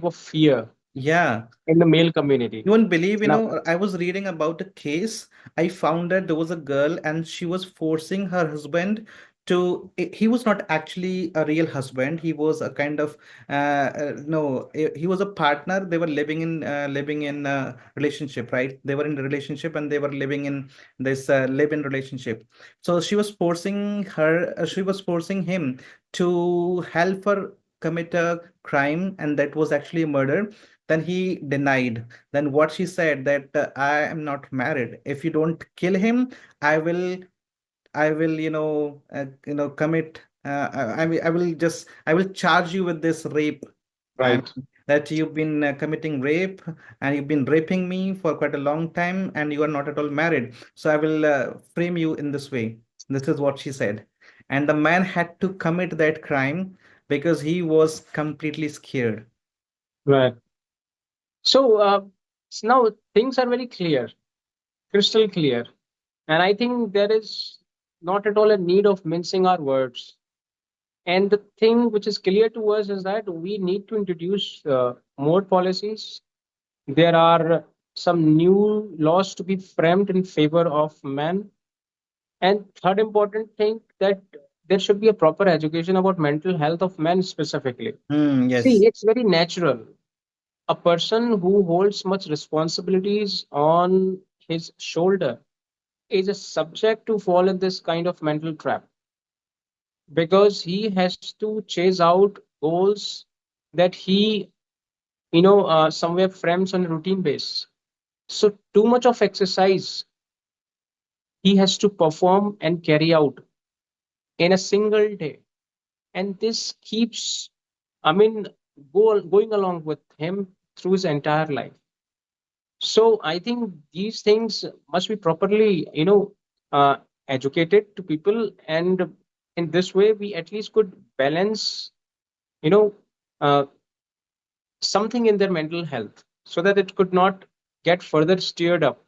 of fear Yeah. in the male community? You won't believe, Now, I was reading about a case. I found that there was a girl and she was forcing her husband to, he was not actually a real husband. He was a kind of, no, he was a partner. They were living in relationship, right? They were in a relationship and they were living in this live-in relationship. So she was forcing him to help her commit a crime, and that was actually a murder. Then he denied. Then what she said that I am not married. If you don't kill him, I will, commit. I will charge you with this rape. right, That you've been committing rape, and you've been raping me for quite a long time, and you are not at all married. So I will frame you in this way. This is what she said, and the man had to commit that crime because he was completely scared. right. So now things are very clear, crystal clear, and I think there is not at all a need of mincing our words. And the thing which is clear to us is that we need to introduce more policies. There are some new laws to be framed in favor of men. And third important thing that there should be a proper education about mental health of men specifically. Hmm, yes. See, it's very natural. A person who holds much responsibilities on his shoulder is a subject to fall in this kind of mental trap because he has to chase out goals that he somewhere frames on a routine base. So too much of exercise he has to perform and carry out in a single day, and this keeps, I mean, going along with him through his entire life. So I think these things must be properly uh, educated to people, and in this way we at least could balance you know uh, something in their mental health so that it could not get further steered up.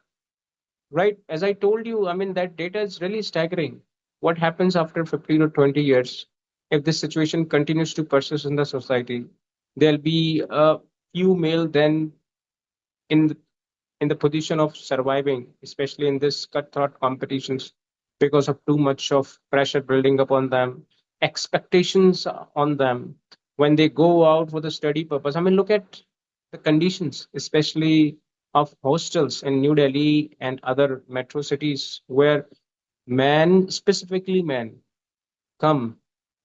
Right, as I told you, I mean, that data is really staggering. What happens after 15 or 20 years if this situation continues to persist in the society? There'll be a few male then in in the position of surviving, especially in this cutthroat competitions, because of too much of pressure building upon them, expectations on them when they go out for the study purpose. I mean, look at the conditions, especially of hostels in New Delhi and other metro cities, where men, specifically men, come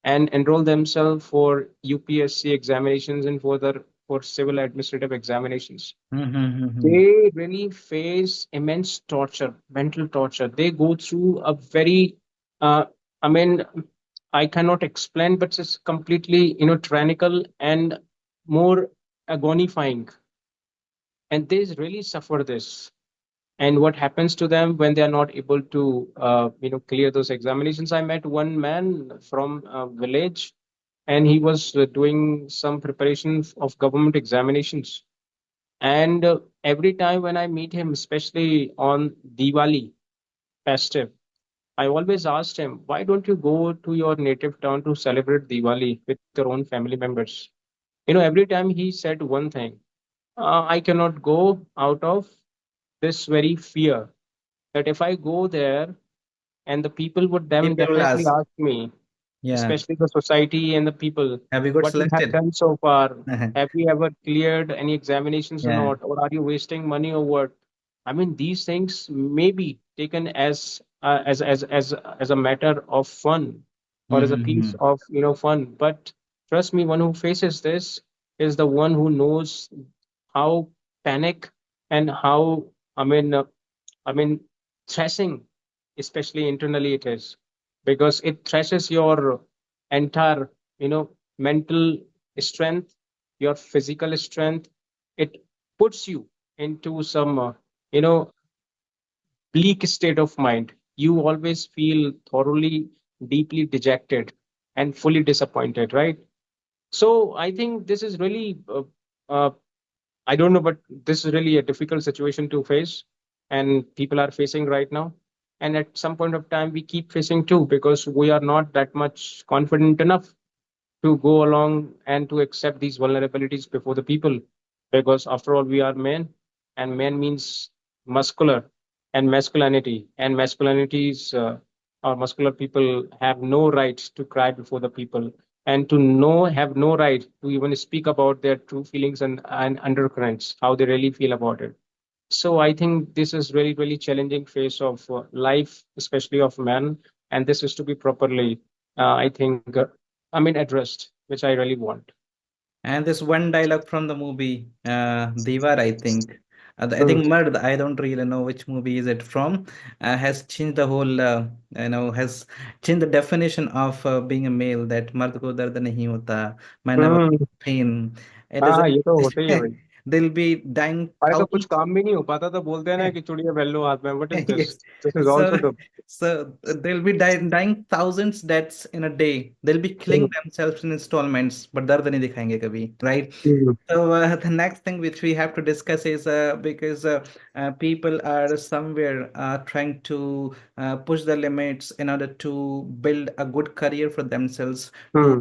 and enroll themselves for UPSC examinations and for civil administrative examinations. Mm-hmm. They really face immense torture, mental torture. They go through a very, uh, I mean, I cannot explain, but it's completely, tyrannical and more agonifying. And they really suffer this. And what happens to them when they are not able to, clear those examinations? I met one man from a village, and he was doing some preparation of government examinations, and every time when I meet him, especially on Diwali festive, I always asked him, why don't you go to your native town to celebrate Diwali with your own family members? Every time he said one thing, I cannot go out of this very fear that if I go there and the people would then People will definitely ask. ask me, Yeah. especially the society and the people. Have you got What you have selected? done so far? Have you ever cleared any examinations or Yeah. not? Or are you wasting money or what? I mean, these things may be taken as a matter of fun or as a piece Mm-hmm. of fun. But trust me, one who faces this is the one who knows how panic and how I mean I mean, thrashing, especially internally, it is because it thrashes your entire, mental strength, your physical strength. It puts you into some, you know, bleak state of mind. You always feel thoroughly, deeply dejected and fully disappointed, right? So I think this is really uh, I don't know, but this is really a difficult situation to face, and people are facing right now. And at some point of time, we keep facing too because we are not that much confident enough to go along and to accept these vulnerabilities before the people. Because after all, we are men, and men means muscular and masculinity, and masculinities or muscular people have no right to cry before the people and to know have no right to even speak about their true feelings and undercurrents, how they really feel about it. So I think this is really, really challenging phase of life, especially of man, and this is to be properly, I think, addressed, which I really want. And this one dialogue from the movie, Diwar, I think. I Hmm. think Mard, I don't really know which movie is it from, has changed the whole, has changed the definition of being a male, that मर्द को दर्द नहीं होता, मैं never Hmm. feel pain. It हाँ, doesn't, ये तो होता ही है भाई. they'll be dying अरे तो कुछ thousands. काम भी नहीं हो पाता तो बोलते हैं ना कि चुड़िया बेल्लो हाथ में. What is this? Yes. This is also So, the. they'll be dying thousands deaths in a day. They'll be killing Hmm. themselves in installments, but दर्द नहीं दिखाएंगे कभी, right? Hmm. So the next thing which we have to discuss is because people are somewhere trying to push the limits in order to build a good career for themselves, to Hmm.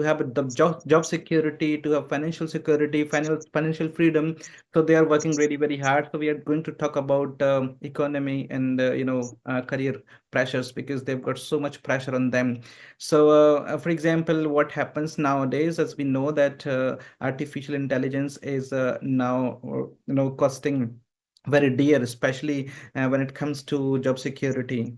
have the job security, to have financial security, financial freedom. So they are working really very hard. So we are going to talk about economy and career pressures, because they've got so much pressure on them. So for example, what happens nowadays, as we know that artificial intelligence is now costing very dear, especially when it comes to job security.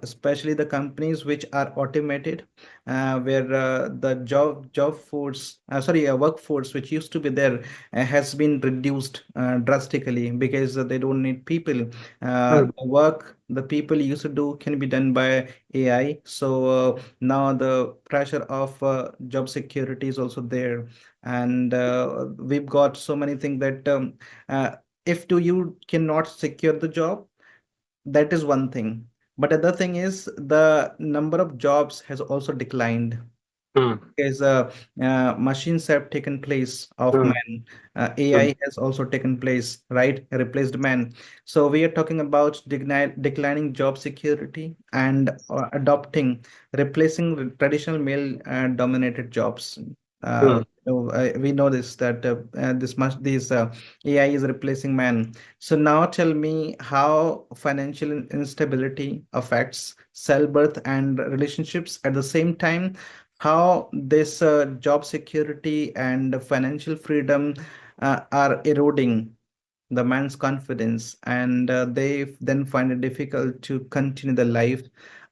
Especially the companies which are automated, where the job force sorry workforce which used to be there has been reduced drastically, because they don't need people. Hmm. The work the people used to do can be done by AI. So now the pressure of job security is also there, and we've got so many things that uh, if you cannot secure the job, that is one thing. But other thing is the number of jobs has also declined, Hmm. because machines have taken place of Hmm. man. Hmm. AI has also taken place, right? Replaced man. So we are talking about declining job security and adopting, replacing the traditional male dominated jobs. Hmm. We know this that this AI is replacing man. So now tell me how financial instability affects cell birth and relationships at the same time, how this job security and financial freedom are eroding the man's confidence, and they then find it difficult to continue the life,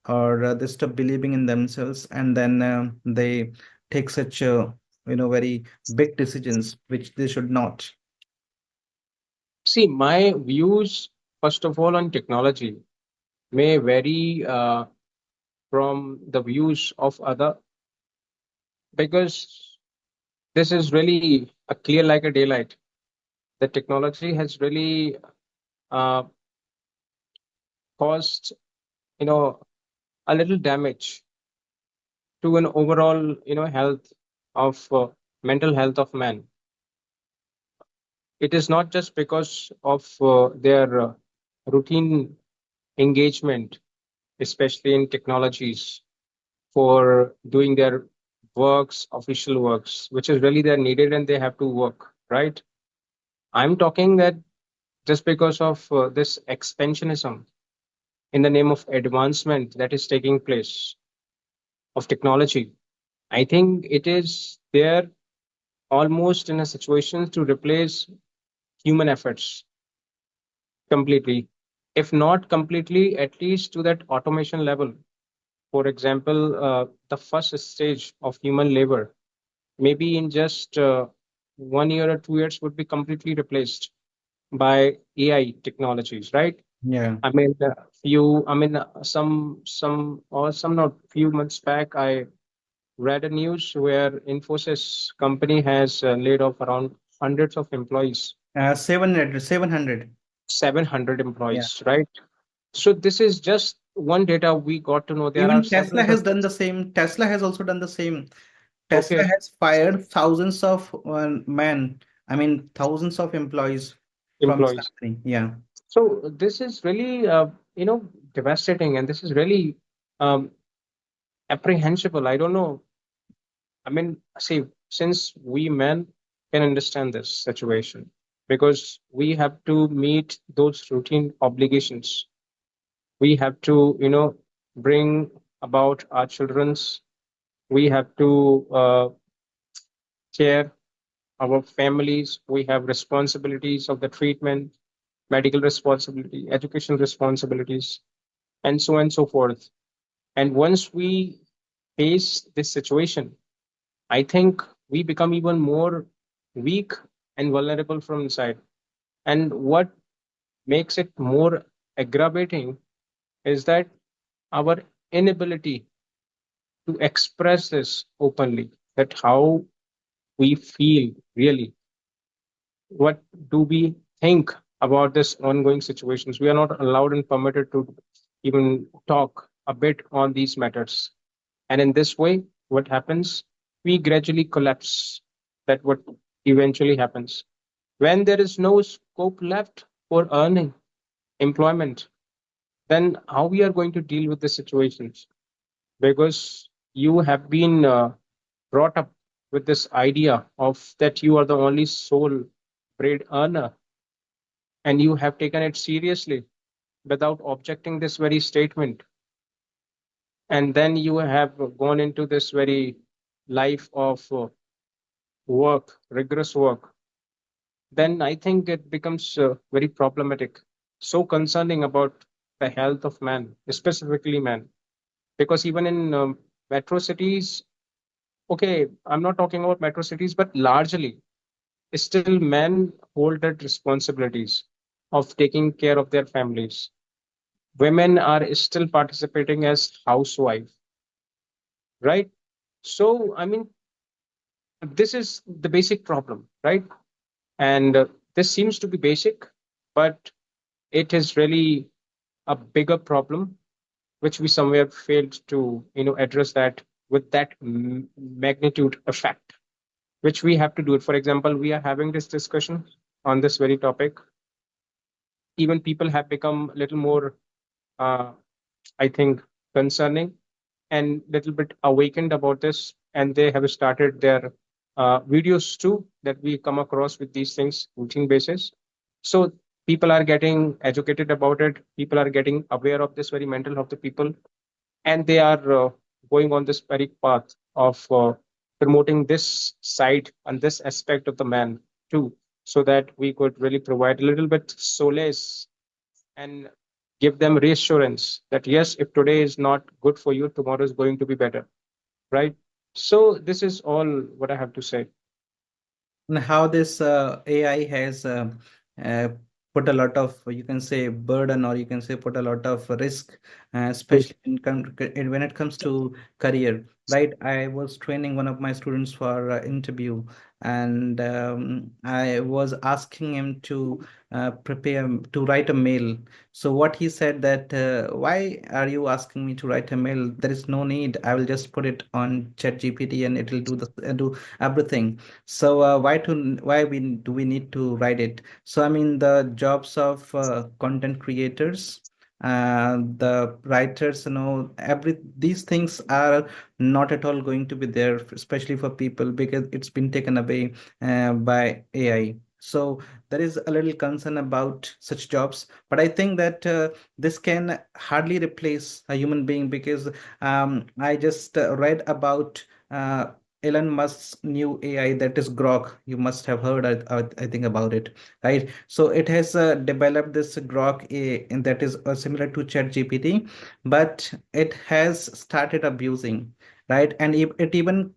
or they stop believing in themselves, and then they take such very big decisions which they should not. See, my views, first of all, on technology may vary from the views of other because this is really a clear like a daylight. The technology has really uh, caused, you know, a little damage to an overall, health of mental health of man. It is not just because of their routine engagement, especially in technologies for doing their works, official works, which is really they're needed and they have to work, right? I'm talking that just because of this expansionism in the name of advancement that is taking place of technology, I think it is there almost in a situation to replace human efforts completely. If not completely, at least to that automation level. For example, the first stage of human labor, maybe in just 1 year or 2 years, would be completely replaced by AI technologies, right? Yeah. I mean, some not few months back, I read a news where Infosys company has laid off around hundreds of employees, 700, 700. 700 Yeah. employees, right? So this is just one data we got to know. There are Even Tesla several has done the same. Tesla has also done the same. Tesla okay has fired thousands of men, I mean, thousands of employees from its employees. company. Yeah. So this is really devastating, and this is really um, apprehensible. I don't know. I mean, see, since we men can understand this situation because we have to meet those routine obligations. We have to, bring about our children's. We have to care our families. We have responsibilities of the treatment, medical responsibility, education responsibilities, and so on and so forth. And once we face this situation, I think we become even more weak and vulnerable from inside. And what makes it more aggravating is that our inability to express this openly, that how we feel really, what do we think about this ongoing situations. We are not allowed and permitted to even talk a bit on these matters. And in this way, what happens? We gradually collapse. That what eventually happens. When there is no scope left for earning employment, then how we are going to deal with the situations? Because you have been brought up with this idea of that you are the only sole bread earner, and you have taken it seriously without objecting this very statement, and then you have gone into this very life of work, rigorous work, then I think it becomes very problematic, so concerning about the health of man, specifically man. Because even in metro cities, okay, I'm not talking about metro cities, but largely, still men hold that responsibilities of taking care of their families. Women are still participating as housewife, right? So, I mean, this is the basic problem, right? And this seems to be basic, but it is really a bigger problem which we somewhere failed to address that with that magnitude effect, which we have to do it. For example, we are having this discussion on this very topic. Even people have become a little more uh, I think concerning and little bit awakened about this, and they have started their videos too that we come across with these things routine basis. So people are getting educated about it. People are getting aware of this very mental health of the people, and they are going on this very path of promoting this side and this aspect of the man too, so that we could really provide a little bit solace and give them reassurance that yes, if today is not good for you, tomorrow is going to be better, right? So this is all what I have to say. And how this AI has uh, put a lot of, you can say, burden, or you can say put a lot of risk, especially when it comes to career, right? I was training one of my students for interview, and I was asking him to prepare to write a mail. So what he said that, why are you asking me to write a mail? There is no need. I will just put it on ChatGPT and it will do the do everything. So why do we need to write it? So I mean the jobs of content creators, the writers, every these things are not at all going to be there, especially for people, because it's been taken away by AI. So there is a little concern about such jobs, but I think that this can hardly replace a human being, because I just read about Elon Musk's new AI, that is Grok. You must have heard, I think, about it, right? So it has developed this Grok AI, and that is similar to ChatGPT, but it has started abusing. Right, and it even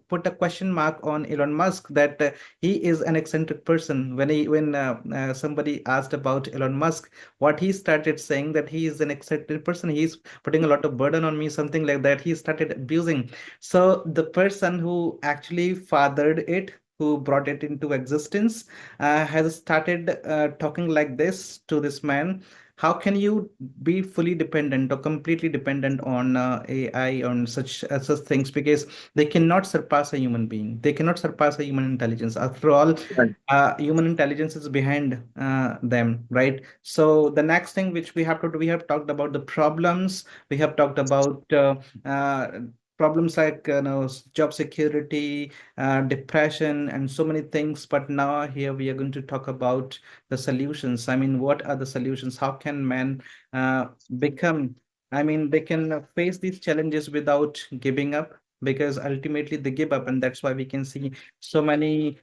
put a question mark on Elon Musk, that he is an eccentric person. When somebody asked about Elon Musk, what he started saying, that he is an eccentric person, he's putting a lot of burden on me, something like that. He started abusing. So the person who actually fathered it, who brought it into existence, has started talking like this to this man. How can you be fully dependent or completely dependent on AI, on such things? Because they cannot surpass a human being. They cannot surpass a human intelligence. After all, Right. human intelligence is behind them, right? So the next thing which we have to do, we have talked about the problems. We have talked about uh, problems like job security, depression, and so many things. But now here we are going to talk about the solutions. I mean, what are the solutions? How can men uh, become? I mean, they can face these challenges without giving up, because ultimately they give up, and that's why we can see so many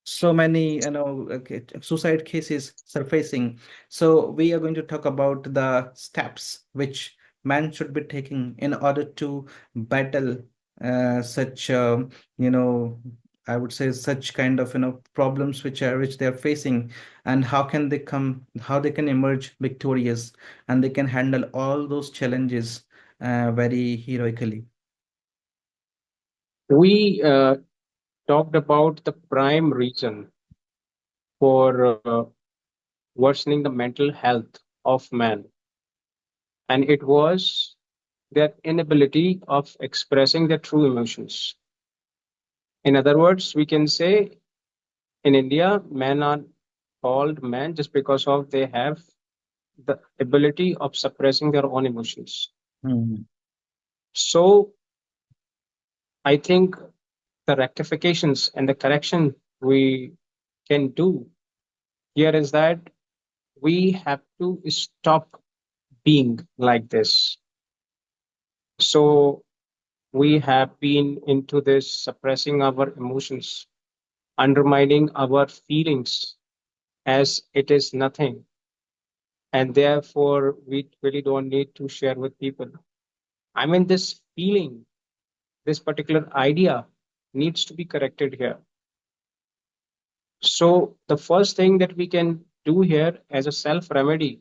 suicide cases surfacing. So we are going to talk about the steps which man should be taking in order to battle such you know I would say such kind of problems which they are facing, and how they can emerge victorious, and they can handle all those challenges very heroically. We talked about the prime reason for worsening the mental health of man, and it was their inability of expressing their true emotions. In other words, we can say in India, men are called men just because of they have the ability of suppressing their own emotions. Hmm. So I think the rectifications and the correction we can do here is that we have to stop being like this. So we have been into this suppressing our emotions, undermining our feelings as it is nothing. And therefore, we really don't need to share with people. I mean, this feeling, this particular idea needs to be corrected here. So, the first thing that we can do here as a self remedy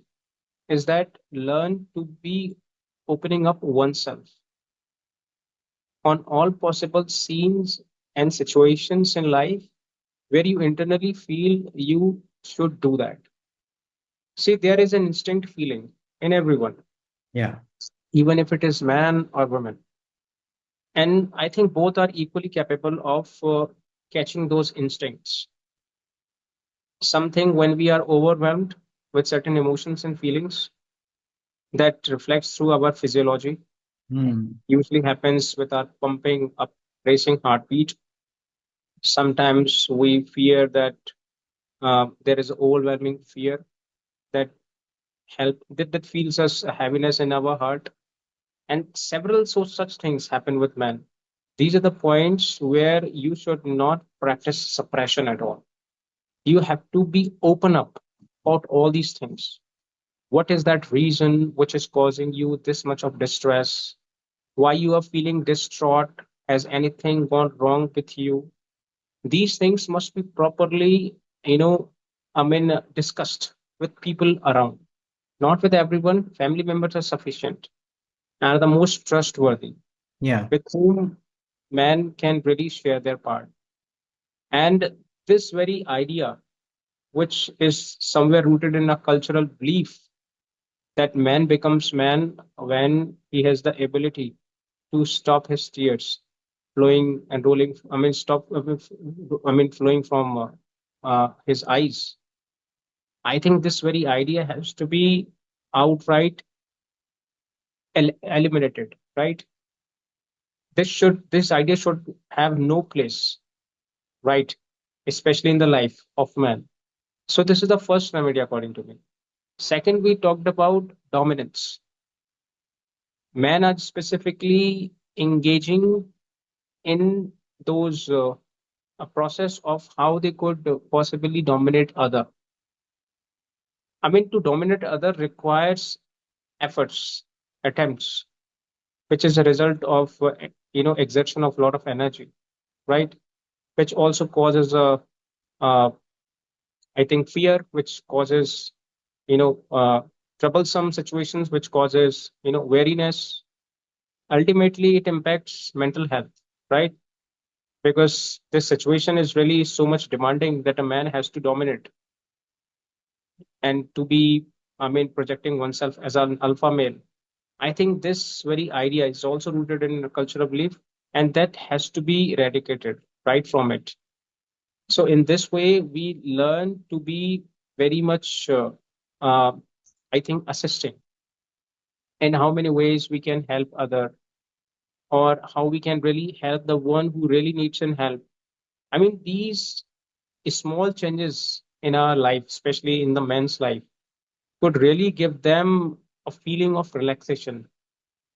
is that learn to be opening up oneself on all possible scenes and situations in life where you internally feel you should do that. See, there is an instinct feeling in everyone, Yeah. even if it is man or woman. And I think both are equally capable of catching those instincts. Something when we are overwhelmed with certain emotions and feelings that reflects through our physiology, Hmm. usually happens with our pumping up, racing heartbeat. Sometimes we fear that there is overwhelming fear that that feels us a heaviness in our heart, and several such things happen with men. These are the points where you should not practice suppression at all. You have to be open up about all these things. What is that reason which is causing you this much of distress? Why you are feeling distraught? Has anything gone wrong with you? These things must be properly, discussed with people around. Not with everyone. Family members are sufficient and are the most trustworthy, Yeah. with whom man can really share their part. And this very idea, which is somewhere rooted in a cultural belief that man becomes man when he has the ability to stop his tears flowing and rolling. I mean, flowing from his eyes. I think this very idea has to be outright eliminated, right? This idea should have no place, right? especially in the life of man. So this is the first remedy according to me. Second, we talked about dominance. Men are specifically engaging in those a process of how they could possibly dominate other. I mean, to dominate other requires efforts, attempts, which is a result of exertion of a lot of energy, right? Which also causes a I think fear, which causes you know uh, troublesome situations, which causes weariness. Ultimately, it impacts mental health, right? Because this situation is really so much demanding that a man has to dominate and to be, I mean, projecting oneself as an alpha male. I think this very idea is also rooted in a cultural belief, and that has to be eradicated right from it. So, in this way, we learn to be very much, uh, I think, assisting in how many ways we can help other, or how we can really help the one who really needs an help. I mean, these small changes in our life, especially in the men's life, could really give them a feeling of relaxation,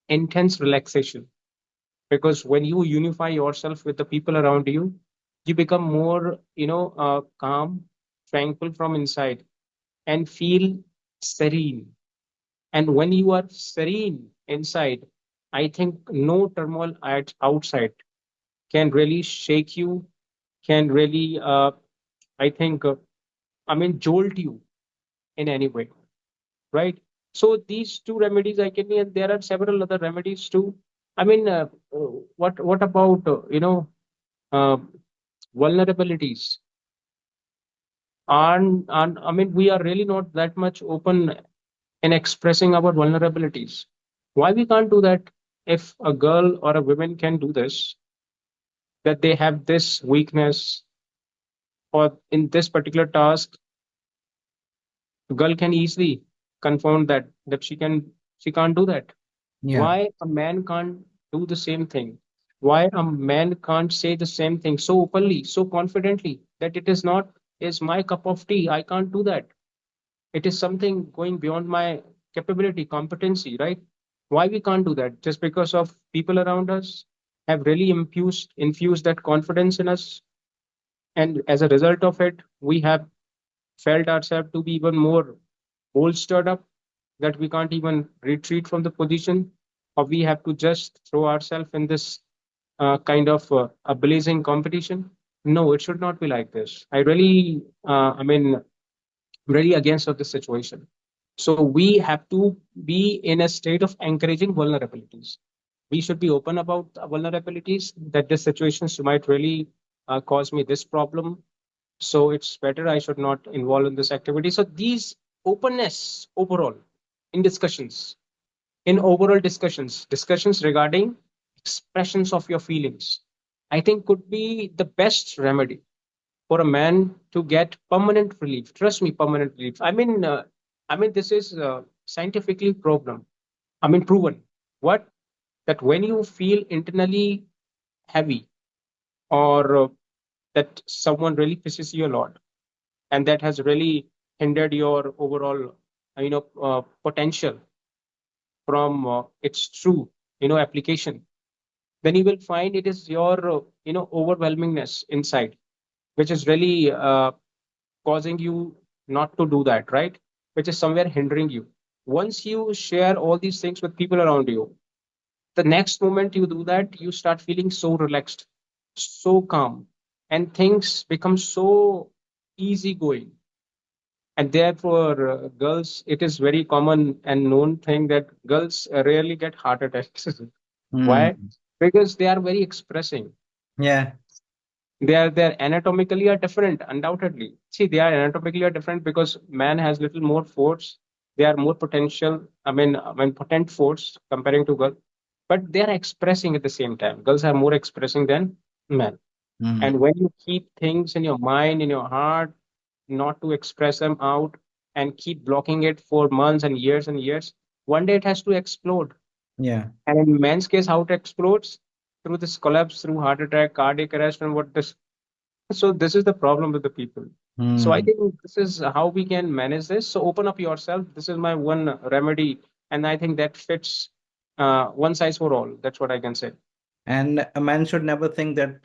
intense relaxation. Because when you unify yourself with the people around you, you become more, calm, tranquil from inside, and feel serene. And when you are serene inside, I think no turmoil outside can really shake you, can really, I think, I mean, jolt you in any way, right? So these two remedies I can, and there are several other remedies too. I mean, what about uh, vulnerabilities? And I mean, we are really not that much open in expressing our vulnerabilities. Why we can't do that? If a girl or a woman can do this, that they have this weakness, or in this particular task, girl can easily confirm that she can't do that. Yeah. Why a man can't do the same thing? Why a man can't say the same thing so openly, so confidently, that it is not is my cup of tea? I can't do that. It is something going beyond my capability, competency, right? Why we can't do that? Just because of people around us have really infused that confidence in us, and as a result of it, we have felt ourselves to be even more bolstered up, that we can't even retreat from the position, or we have to just throw ourselves in this kind of a blazing competition. No, it should not be like this. I really, I mean, really against of this situation. So we have to be in a state of encouraging vulnerabilities. We should be open about vulnerabilities, that this situations might really cause me this problem. So it's better I should not involve in this activity. So these openness overall in discussions, discussions regarding expressions of your feelings, I think could be the best remedy for a man to get permanent relief. Trust me, permanent relief. I mean, this is scientifically proven. I mean, proven. What? That when you feel internally heavy, or that someone really pisses you a lot, and that has really hindered your overall, potential from its true, application, then you will find it is your, overwhelmingness inside, which is really causing you not to do that, right? Which is somewhere hindering you. Once you share all these things with people around you, the next moment you do that, you start feeling so relaxed, so calm, and things become so easygoing. And therefore, girls, it is very common and known thing that girls rarely get heart attacks. Why? Mm. Because they are very expressing. Yeah. They're anatomically are different, undoubtedly. See, they are anatomically are different because man has little more force. They are more potential. I mean, potent force comparing to girl, but they are expressing at the same time. Girls are more expressing than men. Mm. And when you keep things in your mind, in your heart, not to express them out, and keep blocking it for months and years, one day it has to explode. Yeah. And in men's case, how it explodes? Through this collapse, through heart attack, cardiac arrest, and what this. So this is the problem with the people. So I Hmm. think this is how we can manage this. So open up yourself. This is my one remedy, and I think that fits one size for all. That's what I can say. And a man should never think that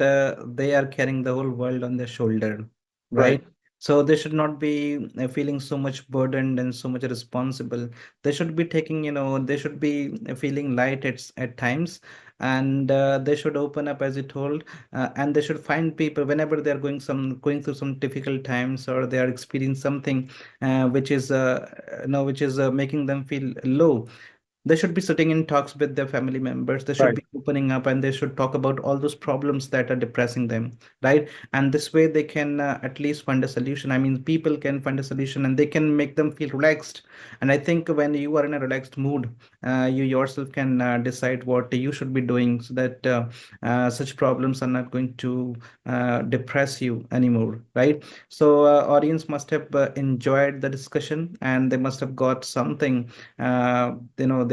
they are carrying the whole world on their shoulder, Right. right? So they should not be feeling so much burdened and so much responsible. They should be taking, they should be feeling light at times, and they should open up, as you told, and they should find people whenever they are going through some difficult times, or they are experiencing something which is, which is making them feel low. They should be sitting in talks with their family members. They should Right. be opening up, and they should talk about all those problems that are depressing them, right? And this way they can at least find a solution. I mean, people can find a solution, and they can make them feel relaxed. And I think when you are in a relaxed mood, you yourself can decide what you should be doing, so that such problems are not going to depress you anymore, right? So audience must have enjoyed the discussion, and they must have got something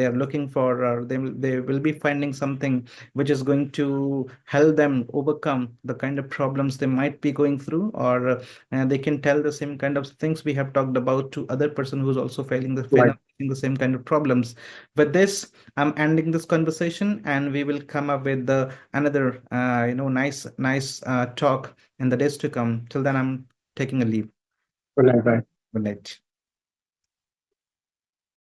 they are looking for, or they will be finding something which is going to help them overcome the kind of problems they might be going through, or they can tell the same kind of things we have talked about to other person who's also Right. facing the same kind of problems. With this, I'm ending this conversation, and we will come up with another nice talk in the days to come. Till then, I'm taking a leave. Good night. Bye. Good night.